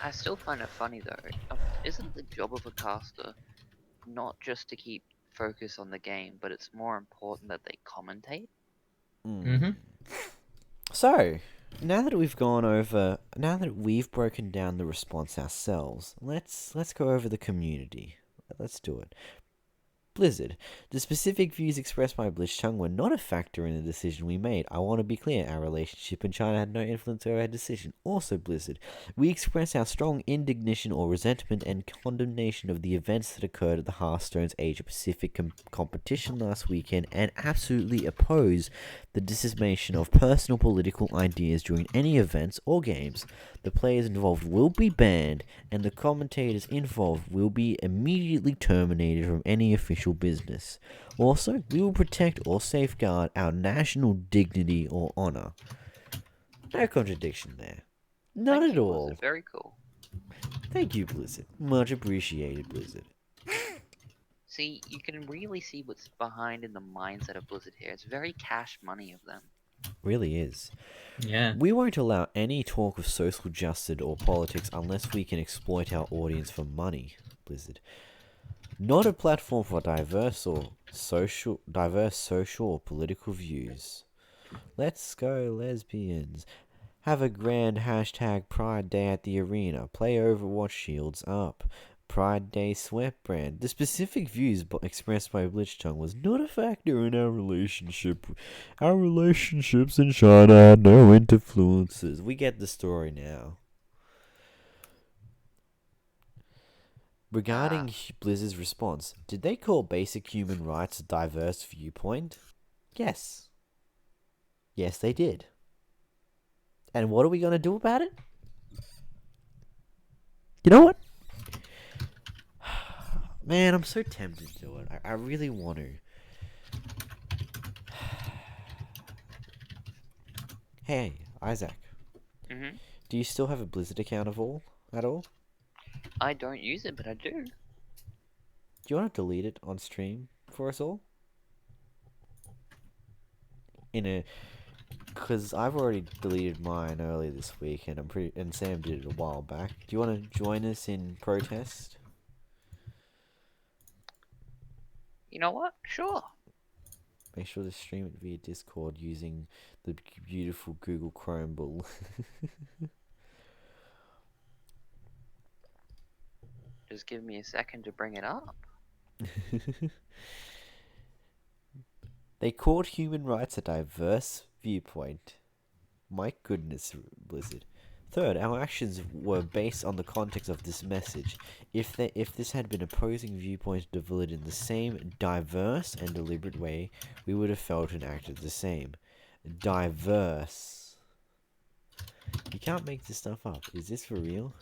I still find it funny though. Isn't the job of a caster not just to keep focus on the game, but it's more important that they commentate? So, now that we've broken down the response ourselves, let's go over the community. Let's do it. Blizzard. The specific views expressed by Blitzchung were not a factor in the decision we made. I want to be clear, our relationship in China had no influence over our decision. Also, Blizzard. We express our strong indignation or resentment and condemnation of the events that occurred at the Hearthstone's Asia Pacific competition last weekend and absolutely oppose the dissemination of personal political ideas during any events or games. The players involved will be banned, and the commentators involved will be immediately terminated from any official essential business. Also, we will protect or safeguard our national dignity or honor. No contradiction there. None Thank at you, all. Blizzard. Very cool. Thank you, Blizzard. Much appreciated, Blizzard. See, you can really see what's behind in the mindset of Blizzard here. It's very cash money of them. Really is. Yeah. We won't allow any talk of social justice or politics unless we can exploit our audience for money, Blizzard. Not a platform for diverse social or political views. Let's go, lesbians. Have a grand hashtag Pride Day at the arena. Play Overwatch Shields up. Pride Day sweat brand. The specific views expressed by Blitzchung was not a factor in our relationship. Our relationships in China had no influences. We get the story now. Regarding Blizzard's response, did they call basic human rights a diverse viewpoint? Yes. Yes, they did. And what are we going to do about it? You know what? Man, I'm so tempted to do it. I really want to. Hey, Isaac. Mm-hmm. Do you still have a Blizzard account at all? I don't use it, but I do. Do you want to delete it on stream for us all? Because I've already deleted mine earlier this week, and Sam did it a while back. Do you want to join us in protest? You know what? Sure. Make sure to stream it via Discord using the beautiful Google Chrome bull. Just give me a second to bring it up. They called human rights a diverse viewpoint. My goodness, Blizzard. Third, our actions were based on the context of this message. If this had been opposing viewpoints delivered in the same diverse and deliberate way, we would have felt and acted the same. Diverse. You can't make this stuff up. Is this for real?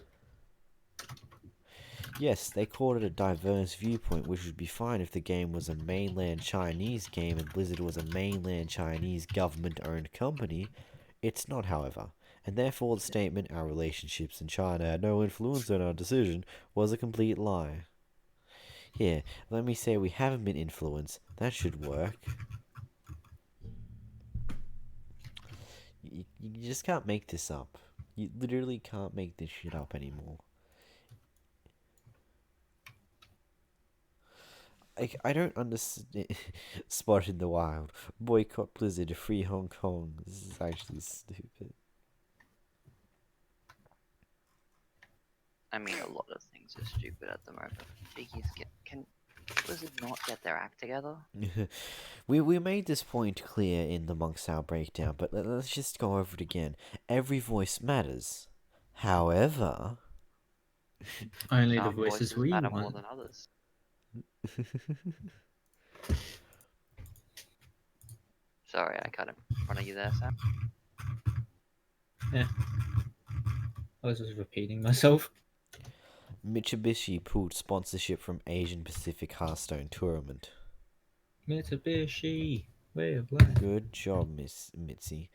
Yes, they called it a diverse viewpoint, which would be fine if the game was a mainland Chinese game and Blizzard was a mainland Chinese government-owned company. It's not, however, and therefore the statement, our relationships in China had no influence on our decision, was a complete lie. Here, let me say we haven't been influenced. That should work. You just can't make this up. You literally can't make this shit up anymore. I don't understand. Spot in the wild. Boycott Blizzard, free Hong Kong. This is actually stupid. I mean, a lot of things are stupid at the moment. Can Blizzard not get their act together? we made this point clear in the Monk's Hour breakdown, but let's just go over it again. Every voice matters. However, Only the Some voices we matter more want. than others. Sorry, I cut in front of you there, Sam. Yeah. I was just repeating myself. Mitsubishi pulled sponsorship from Asian Pacific Hearthstone tournament. Mitsubishi, way of life. Good job, Miss Mitzi.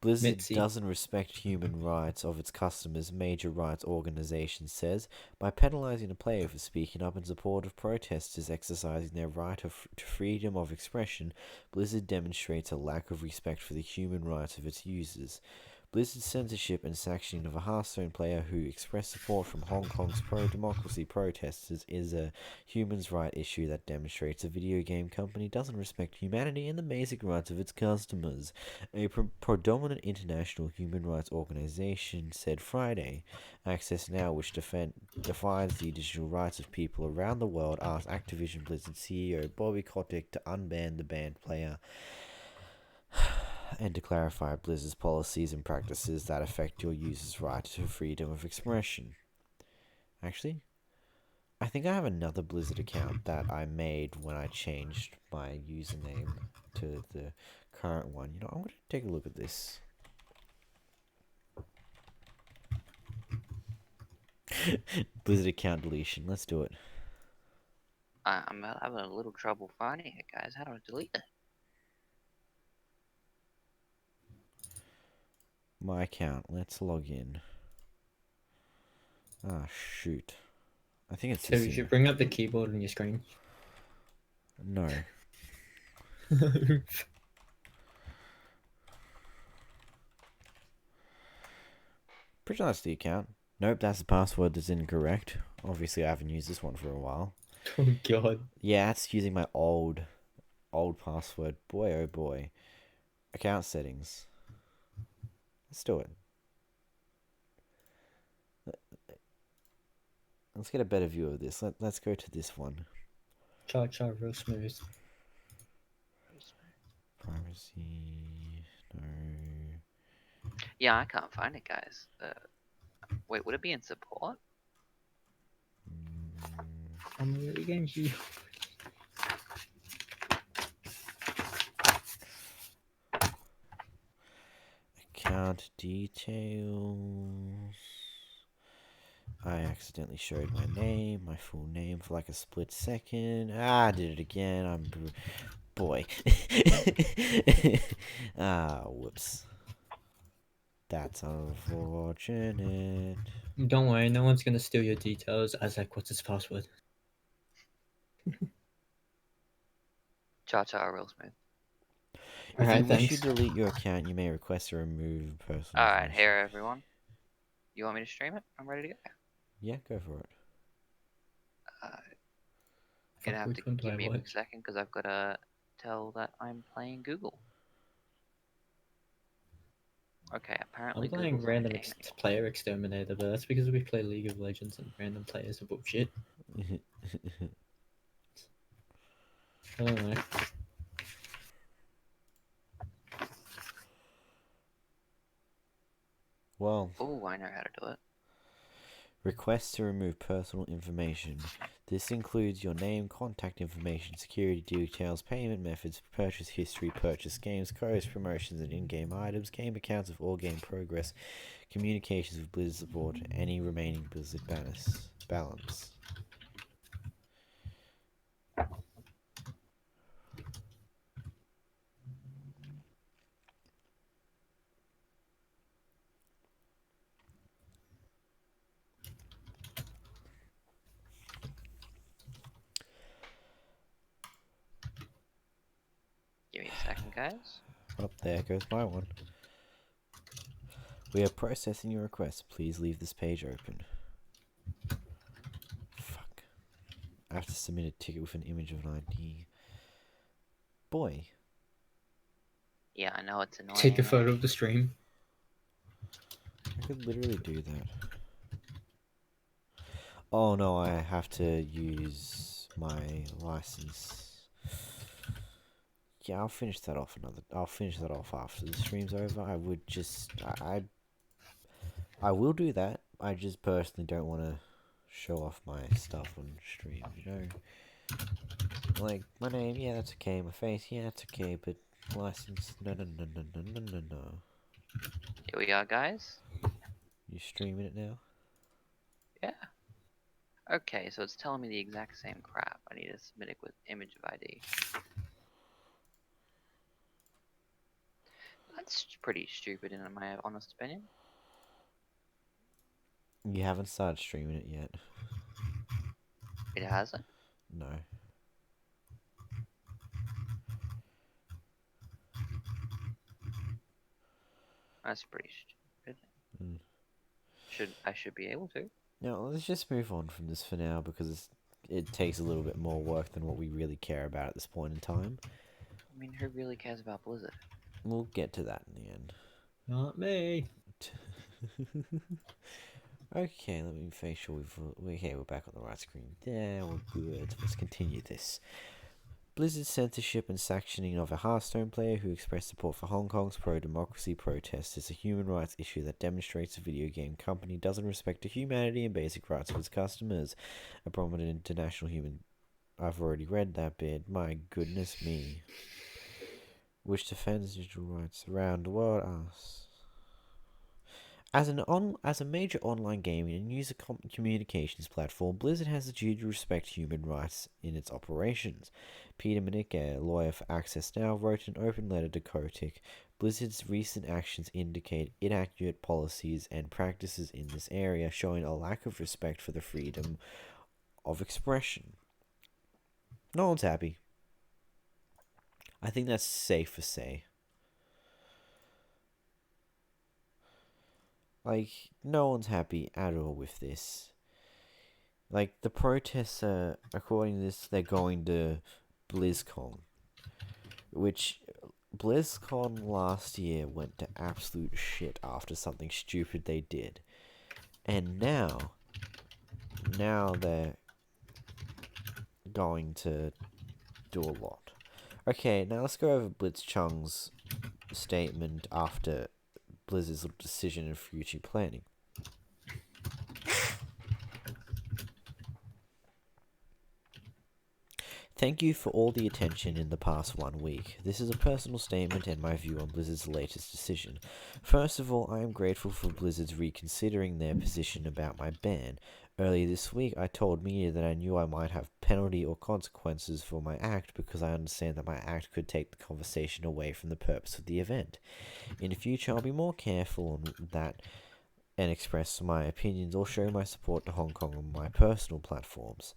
Blizzard Mitzi. doesn't respect human rights of its customers, major rights organization says, by penalizing a player for speaking up in support of protesters exercising their right to freedom of expression. Blizzard demonstrates a lack of respect for the human rights of its users. Blizzard's censorship and sanctioning of a Hearthstone player who expressed support from Hong Kong's pro-democracy protesters is a human rights issue that demonstrates a video game company doesn't respect humanity and the basic rights of its customers. A predominant international human rights organization said Friday. Access Now, which defines the digital rights of people around the world, asked Activision Blizzard CEO Bobby Kotick to unban the banned player and to clarify Blizzard's policies and practices that affect your users' right to freedom of expression. Actually, I think I have another Blizzard account that I made when I changed my username to the current one. You know, I'm going to take a look at this. Blizzard account deletion. Let's do it. I'm having a little trouble finding it, guys. How do I delete it? My account. Let's log in. Ah, shoot. I think it's So this you should here. bring up the keyboard on your screen. No. Pretty sure that's the account. Nope, that's the password that's incorrect. Obviously, I haven't used this one for a while. Oh god. Yeah, it's using my old password. Boy, oh boy. Account settings. Let's do it. Let's get a better view of this. Let's go to this one. Char real smooth. Privacy. No. Yeah, I can't find it, guys. Wait, would it be in support? I'm really against you. Account details. I accidentally showed my name, my full name for like a split second. Ah, I did it again. Boy. Whoops. That's unfortunate. Don't worry, no one's gonna steal your details. Isaac, what's his password? Char real smooth. If you Alright, wish to thanks. delete your account, you may request to remove personal Alright, information. here, everyone. You want me to stream it? I'm ready to go. Yeah, go for it. You're gonna have Which to one do give I me a watch? second because I've got to tell that I'm playing Google. Okay, apparently I'm playing Google's not random game anymore. player exterminator, but that's because we play League of Legends and random players are bullshit. I don't know. Well, Oh, I know how to do it. request to remove personal information. This includes your name, contact information, security details, payment methods, purchase history, purchase games, codes, promotions, and in-game items, game accounts of all game progress, communications with Blizzard support, any remaining Blizzard balance. Give me a second, guys. Oh, there goes my one. We are processing your request. Please leave this page open. Fuck. I have to submit a ticket with an image of an ID. Boy. Yeah, I know it's annoying. Take a photo of the stream. I could literally do that. Oh no, I have to use my license. Yeah, I'll finish that off after the stream's over. I would just I will do that. I just personally don't want to show off my stuff on stream, you know? Like, my name, yeah, that's okay. My face, yeah, that's okay. But license, no. Here we are, guys. You streaming it now? Yeah. Okay, so it's telling me the exact same crap. I need to submit it with image of ID. That's pretty stupid in my honest opinion. You haven't started streaming it yet. It hasn't. No. That's pretty stupid. Mm. I should be able to. Now, let's just move on from this for now because it takes a little bit more work than what we really care about at this point in time. I mean, who really cares about Blizzard? We'll get to that in the end. Not me. Okay, let me make sure we're back on the right screen. There, we're good. Let's continue this. Blizzard's censorship and sanctioning of a Hearthstone player who expressed support for Hong Kong's pro-democracy protest is a human rights issue that demonstrates a video game company doesn't respect the humanity and basic rights of its customers. A prominent international human... I've already read that bit. My goodness me. Which defends digital rights around the world. As a major online gaming and user communications platform, Blizzard has the duty to respect human rights in its operations. Peter Minnick, a lawyer for Access Now, wrote an open letter to Kotick. Blizzard's recent actions indicate inaccurate policies and practices in this area, showing a lack of respect for the freedom of expression. No one's happy. I think that's safe to say. Like, no one's happy at all with this. Like, the protests are, according to this, they're going to BlizzCon. Which, BlizzCon last year went to absolute shit after something stupid they did. And now they're going to do a lot. Okay, now let's go over Blitzchung's statement after Blizzard's decision and future planning. Thank you for all the attention in the past 1 week. This is a personal statement and my view on Blizzard's latest decision. First of all, I am grateful for Blizzard's reconsidering their position about my ban. Earlier this week, I told media that I knew I might have penalty or consequences for my act because I understand that my act could take the conversation away from the purpose of the event. In the future, I'll be more careful on that and express my opinions or show my support to Hong Kong on my personal platforms.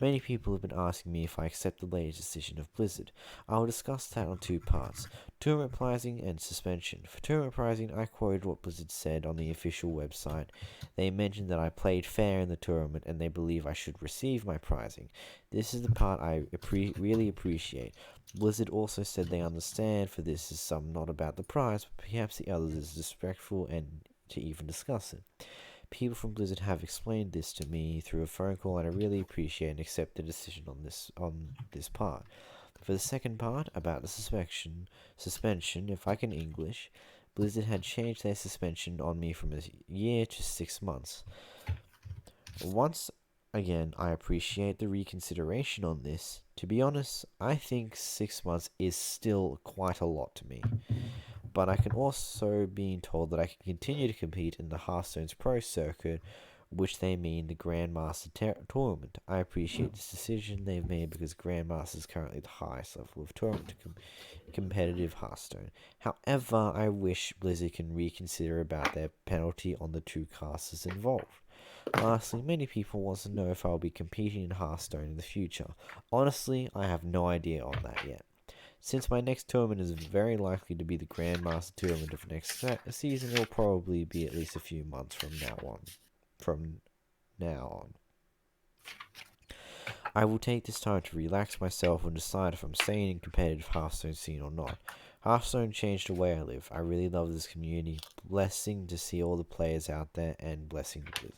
Many people have been asking me if I accept the latest decision of Blizzard. I will discuss that on 2 parts, tournament pricing and suspension. For tournament pricing, I quoted what Blizzard said on the official website. They mentioned that I played fair in the tournament and they believe I should receive my pricing. This is the part I really appreciate. Blizzard also said they understand for this is some not about the prize, but perhaps the others is disrespectful and to even discuss it. People from Blizzard have explained this to me through a phone call, and I really appreciate and accept the decision on this part. For the second part, about the suspension, if I can English, Blizzard had changed their suspension on me from a year to 6 months. Once again, I appreciate the reconsideration on this. To be honest, I think 6 months is still quite a lot to me. But I can also be told that I can continue to compete in the Hearthstone's Pro Circuit, which they mean the Grandmaster Tournament. I appreciate this decision they've made because Grandmaster is currently the highest level of tournament competitive Hearthstone. However, I wish Blizzard can reconsider about their penalty on the 2 casters involved. Lastly, many people want to know if I'll be competing in Hearthstone in the future. Honestly, I have no idea on that yet. Since my next tournament is very likely to be the Grandmaster Tournament of next season, it will probably be at least a few months from now on. I will take this time to relax myself and decide if I'm staying in competitive Hearthstone scene or not. Hearthstone changed the way I live. I really love this community. Blessing to see all the players out there and blessing to Blizzard.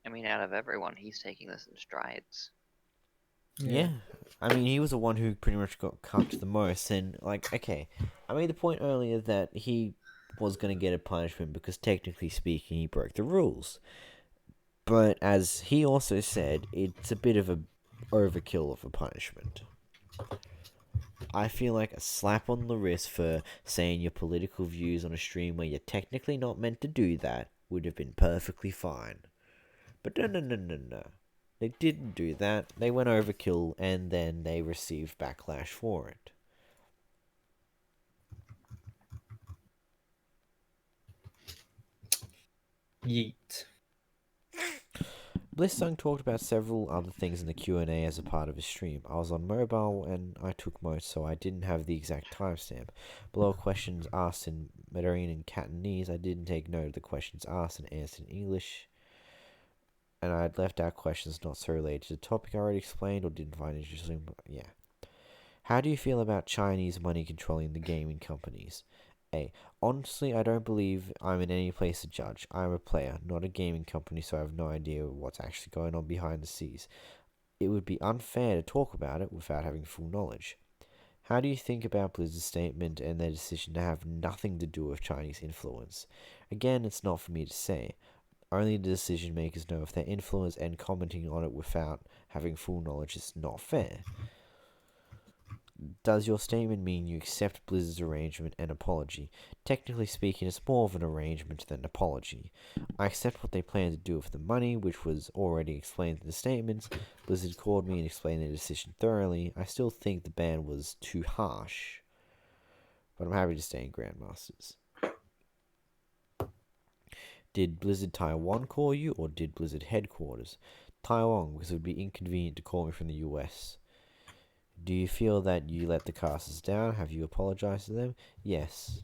I mean, out of everyone, he's taking this in strides. Yeah. I mean, he was the one who pretty much got cucked the most, and, like, okay, I made the point earlier that he was going to get a punishment because, technically speaking, he broke the rules. But, as he also said, it's a bit of a overkill of a punishment. I feel like a slap on the wrist for saying your political views on a stream where you're technically not meant to do that would have been perfectly fine. But no. They didn't do that. They went overkill, and then they received backlash for it. Yeet. Blitzsung talked about several other things in the Q&A as a part of his stream. I was on mobile and I took notes, so I didn't have the exact timestamp. Below questions asked in Mandarin and Cantonese, I didn't take note of the questions asked and answered in English. And I had left out questions not so related to the topic I already explained or didn't find interesting, but yeah. How do you feel about Chinese money controlling the gaming companies? A. Honestly, I don't believe I'm in any place to judge. I'm a player, not a gaming company, so I have no idea what's actually going on behind the scenes. It would be unfair to talk about it without having full knowledge. How do you think about Blizzard's statement and their decision to have nothing to do with Chinese influence? Again, it's not for me to say. Only the decision makers know if their influence, and commenting on it without having full knowledge is not fair. Does your statement mean you accept Blizzard's arrangement and apology? Technically speaking, it's more of an arrangement than an apology. I accept what they plan to do with the money, which was already explained in the statements. Blizzard called me and explained their decision thoroughly. I still think the ban was too harsh, but I'm happy to stay in Grandmasters. Did Blizzard Taiwan call you, or did Blizzard headquarters? Taiwan, because it would be inconvenient to call me from the US. Do you feel that you let the casters down? Have you apologized to them? Yes.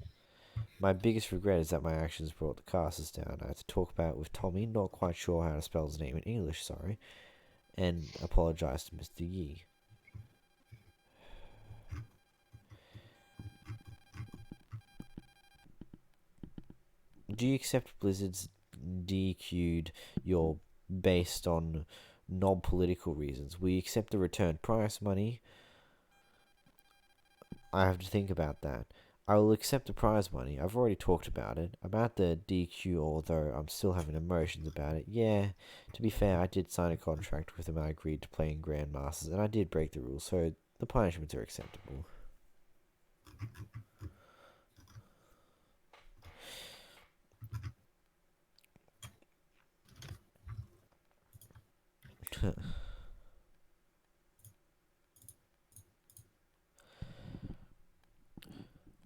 My biggest regret is that my actions brought the casters down. I had to talk about it with Tommy, not quite sure how to spell his name in English, sorry, and apologize to Mr. Yi. Do you accept Blizzard's DQ'd your based on non-political reasons? Will you accept the returned prize money? I have to think about that. I will accept the prize money. I've already talked about it. About the DQ, although I'm still having emotions about it. Yeah, to be fair, I did sign a contract with them. I agreed to play in Grandmasters, and I did break the rules, so the punishments are acceptable.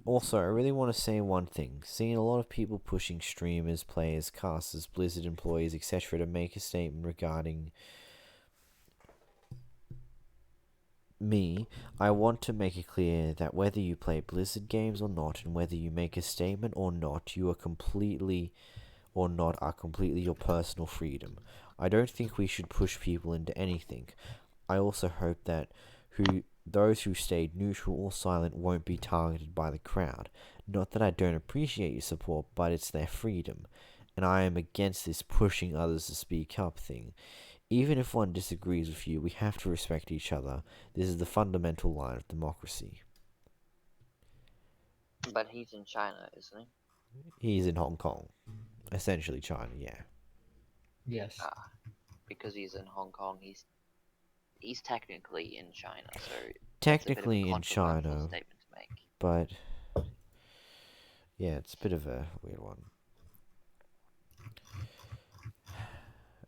Also, I really want to say one thing. Seeing a lot of people pushing streamers, players, casters, Blizzard employees, etc. to make a statement regarding me, I want to make it clear that whether you play Blizzard games or not, and whether you make a statement or not, you are completely your personal freedom. I don't think we should push people into anything. I also hope that those who stayed neutral or silent won't be targeted by the crowd. Not that I don't appreciate your support, but it's their freedom, and I am against this pushing others to speak up thing. Even if one disagrees with you, we have to respect each other. This is the fundamental line of democracy. But he's in China, isn't he? He's in Hong Kong. Essentially China, yeah. Yes. Because he's in Hong Kong, he's technically in China, so Technically in it's a bit of a controversial China, statement to make. but yeah, it's a bit of a weird one.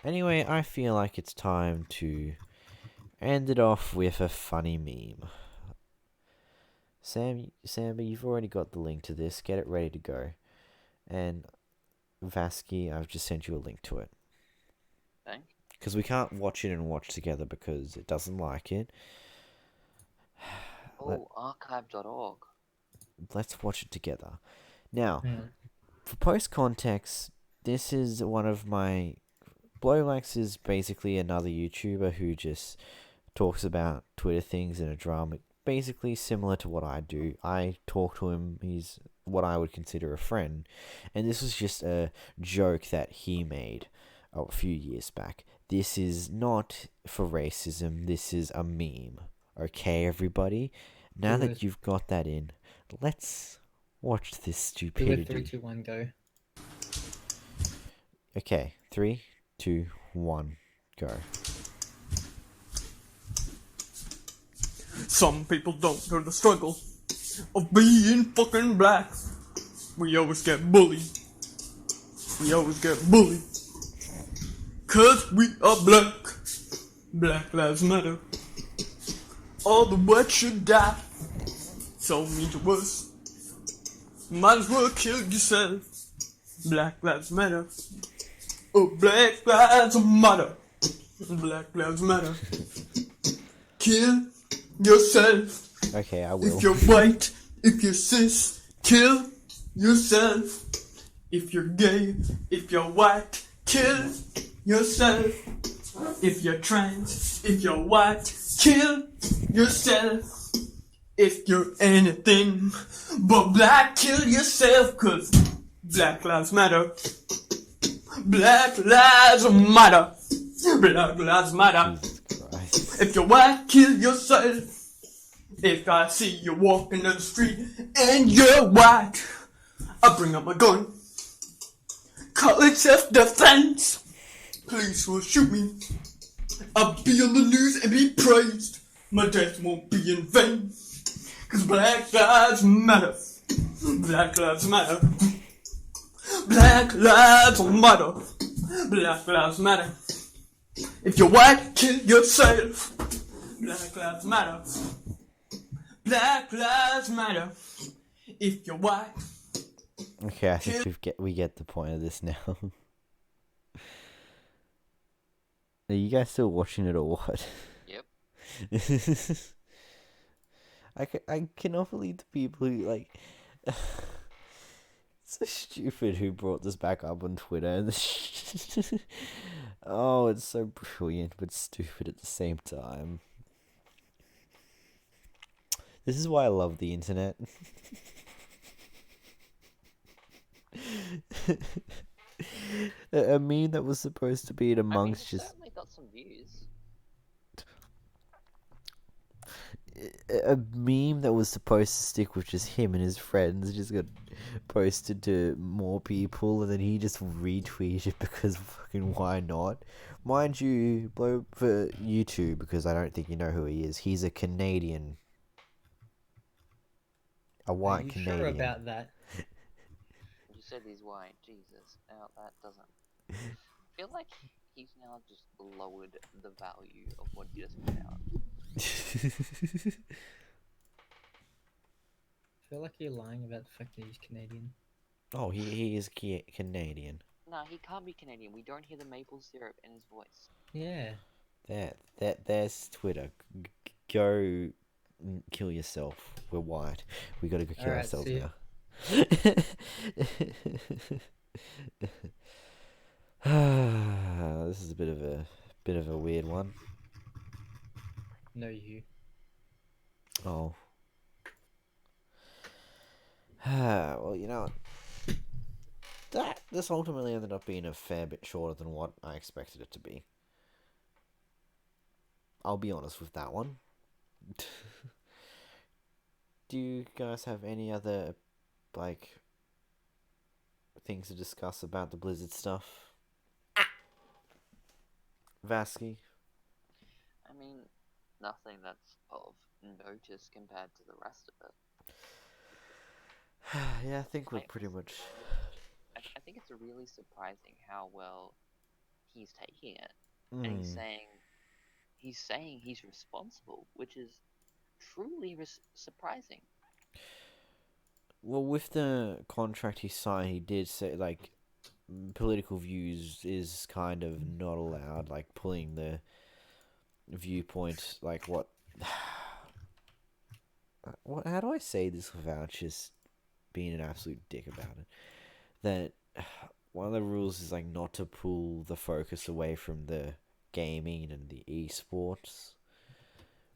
Anyway, I feel like it's time to end it off with a funny meme. Samba, you've already got the link to this. Get it ready to go. And Vasky, I've just sent you a link to it. Thanks. Because we can't watch it and watch together because it doesn't like it. Oh, archive.org. Let's watch it together. Now, for post context, this is one of my... Blowlax is basically another YouTuber who just talks about Twitter things in a drama. Basically similar to what I do. I talk to him. He's what I would consider a friend. And this was just a joke that he made a few years back. This is not for racism. This is a meme. Okay, everybody? Now that you've got that in, let's watch this stupidity. 3, 2, 1, go. Okay, 3, 2, 1, go. Some people don't know the struggle of being fucking black. We always get bullied. We always get bullied. 'Cause we are black. Black lives matter. All the white should die. So mean to us. Might as well kill yourself. Black lives matter. Oh, black lives matter. Black lives matter. Kill yourself. Okay, I will. If you're white, if you're cis, kill yourself. If you're gay, if you're white, kill yourself. If you're trans, if you're white, kill yourself. If you're anything but black, kill yourself. 'Cause black lives matter. Black lives matter. Black lives matter. If you're white, kill yourself. If I see you walking down the street and you're white, I'll bring up my gun. Call it self-defense. Police will shoot me. I'll be on the news and be praised. My death won't be in vain. 'Cause Black Lives Matter. Black Lives Matter. Black Lives Matter. Black Lives Matter. If you're white, kill yourself. Black Lives Matter. Black Lives Matter. If you're white. Okay, I think we get the point of this now. Are you guys still watching it or what? Yep. I cannot believe the people who like. It's so stupid who brought this back up on Twitter. And oh, it's so brilliant but stupid at the same time. This is why I love the internet. A meme that was supposed to be it amongst it just certainly got some views. a meme that was supposed to stick with just him and his friends just got posted to more people, and then he just retweeted it because fucking why not? Mind you, blow for YouTube, because I don't think you know who he is. He's a Canadian, a white Are you Canadian. sure about that? You said he's white, Jesus. Now that doesn't. I feel like he's now just lowered the value of what he just put out. I feel like you're lying about the fact that he's Canadian. Oh, he is Canadian. No, he can't be Canadian. We don't hear the maple syrup in his voice. Yeah. There's Twitter. Go kill yourself. We're white. We gotta go kill Alright, ourselves see now. This is a bit of a weird one. No, you. Oh. Well, you know, this ultimately ended up being a fair bit shorter than what I expected it to be. I'll be honest with that one. Do you guys have any other, like, things to discuss about the Blizzard stuff? Vasky? I mean, nothing that's of notice compared to the rest of it. Yeah, I think we're pretty much... I think it's really surprising how well he's taking it. Mm. And he's saying he's responsible, which is truly surprising. Well, with the contract he signed, he did say, like, political views is kind of not allowed, like, pulling the viewpoint, like, what... How do I say this without just being an absolute dick about it? That one of the rules is, like, not to pull the focus away from the gaming and the esports,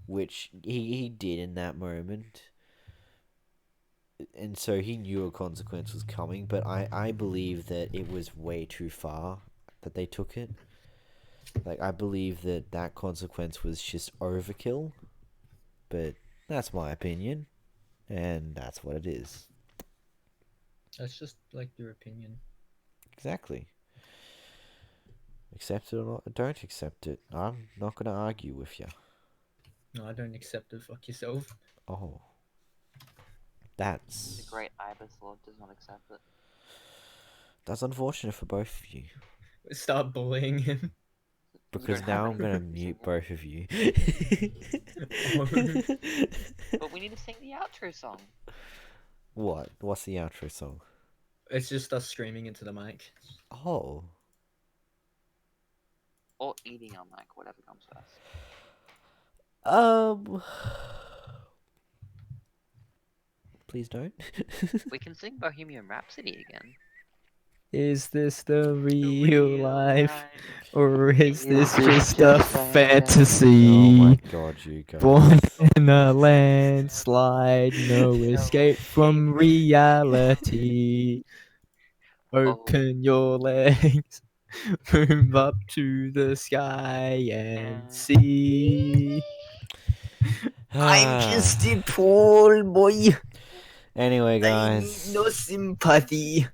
which he did in that moment. And so he knew a consequence was coming, but I believe that it was way too far that they took it. Like, I believe that consequence was just overkill, but that's my opinion, and that's what it is. That's just like your opinion. Exactly. Accept it or not, don't accept it. I'm not going to argue with you. No, I don't accept it. Fuck yourself. Oh. That's... The great Ibis Lord does not accept it. That's unfortunate for both of you. Start bullying him. Because don't now have I'm going to anything to mute say. both of you. But we need to sing the outro song. What? What's the outro song? It's just us screaming into the mic. Oh. Or eating our mic, whatever comes first. Please don't. We can sing Bohemian Rhapsody again. Is this the real life? life. Or is this this just just a a fantasy? Oh my god, you guys. Born in a landslide, no escape from reality. Open your legs, move up to the sky and see. I'm just a tall boy. Anyway, I guys. need no sympathy.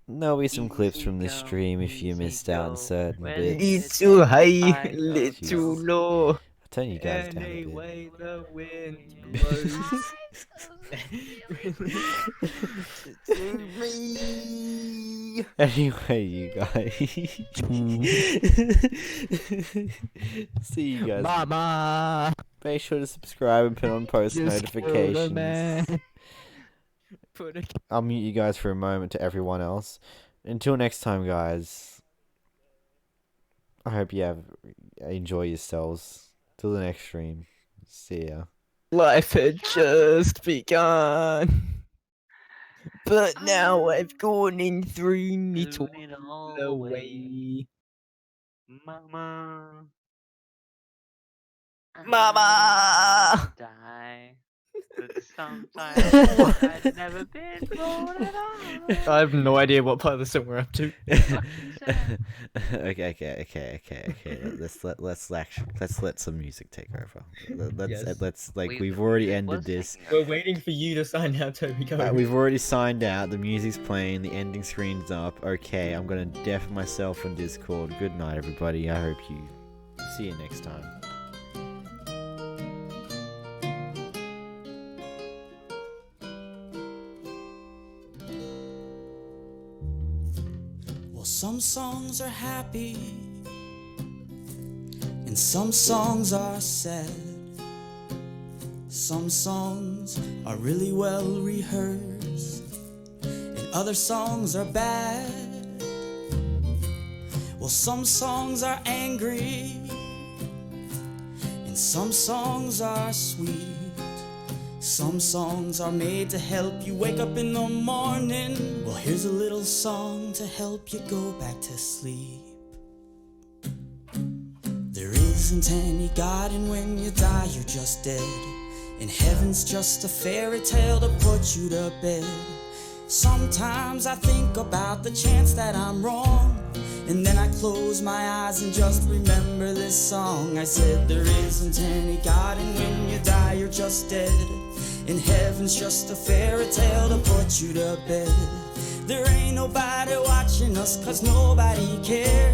There'll be some clips Easy from the go, stream if you easy missed out on go, certain when bits. it's Little high, I go little slow. low. I'll Turn you guys down a bit. Anyway, the wind blows. Anyway, you guys. See you guys. Mama. Make sure to subscribe and put on post notifications. I'll mute you guys for a moment to everyone else. Until next time, guys. I hope you enjoy yourselves. Till the next stream. See ya. Life had just begun. But now I've gone in 3 little away. Mama. Mama! Die. But sometimes I've never been born at all. I have no idea what part of the song we're up to. Okay. Let's let some music take over. Yes. Let's We- we've already it ended was this. taking We're over. waiting for you to sign out, Toby. Go. We've already signed out. The music's playing. The ending screen's up. Okay, I'm gonna deafen myself on Discord. Good night, everybody. I hope you see you next time. Well, some songs are happy, and some songs are sad. Some songs are really well rehearsed, and other songs are bad. Well, some songs are angry, and some songs are sweet. Some songs are made to help you wake up in the morning. Well, here's a little song to help you go back to sleep. There isn't any God, and when you die, you're just dead. And heaven's just a fairy tale to put you to bed. Sometimes I think about the chance that I'm wrong, and then I close my eyes and just remember this song. I said there isn't any God, and when you die, you're just dead. And heaven's just a fairy tale to put you to bed. There ain't nobody watching us, 'cause nobody cares.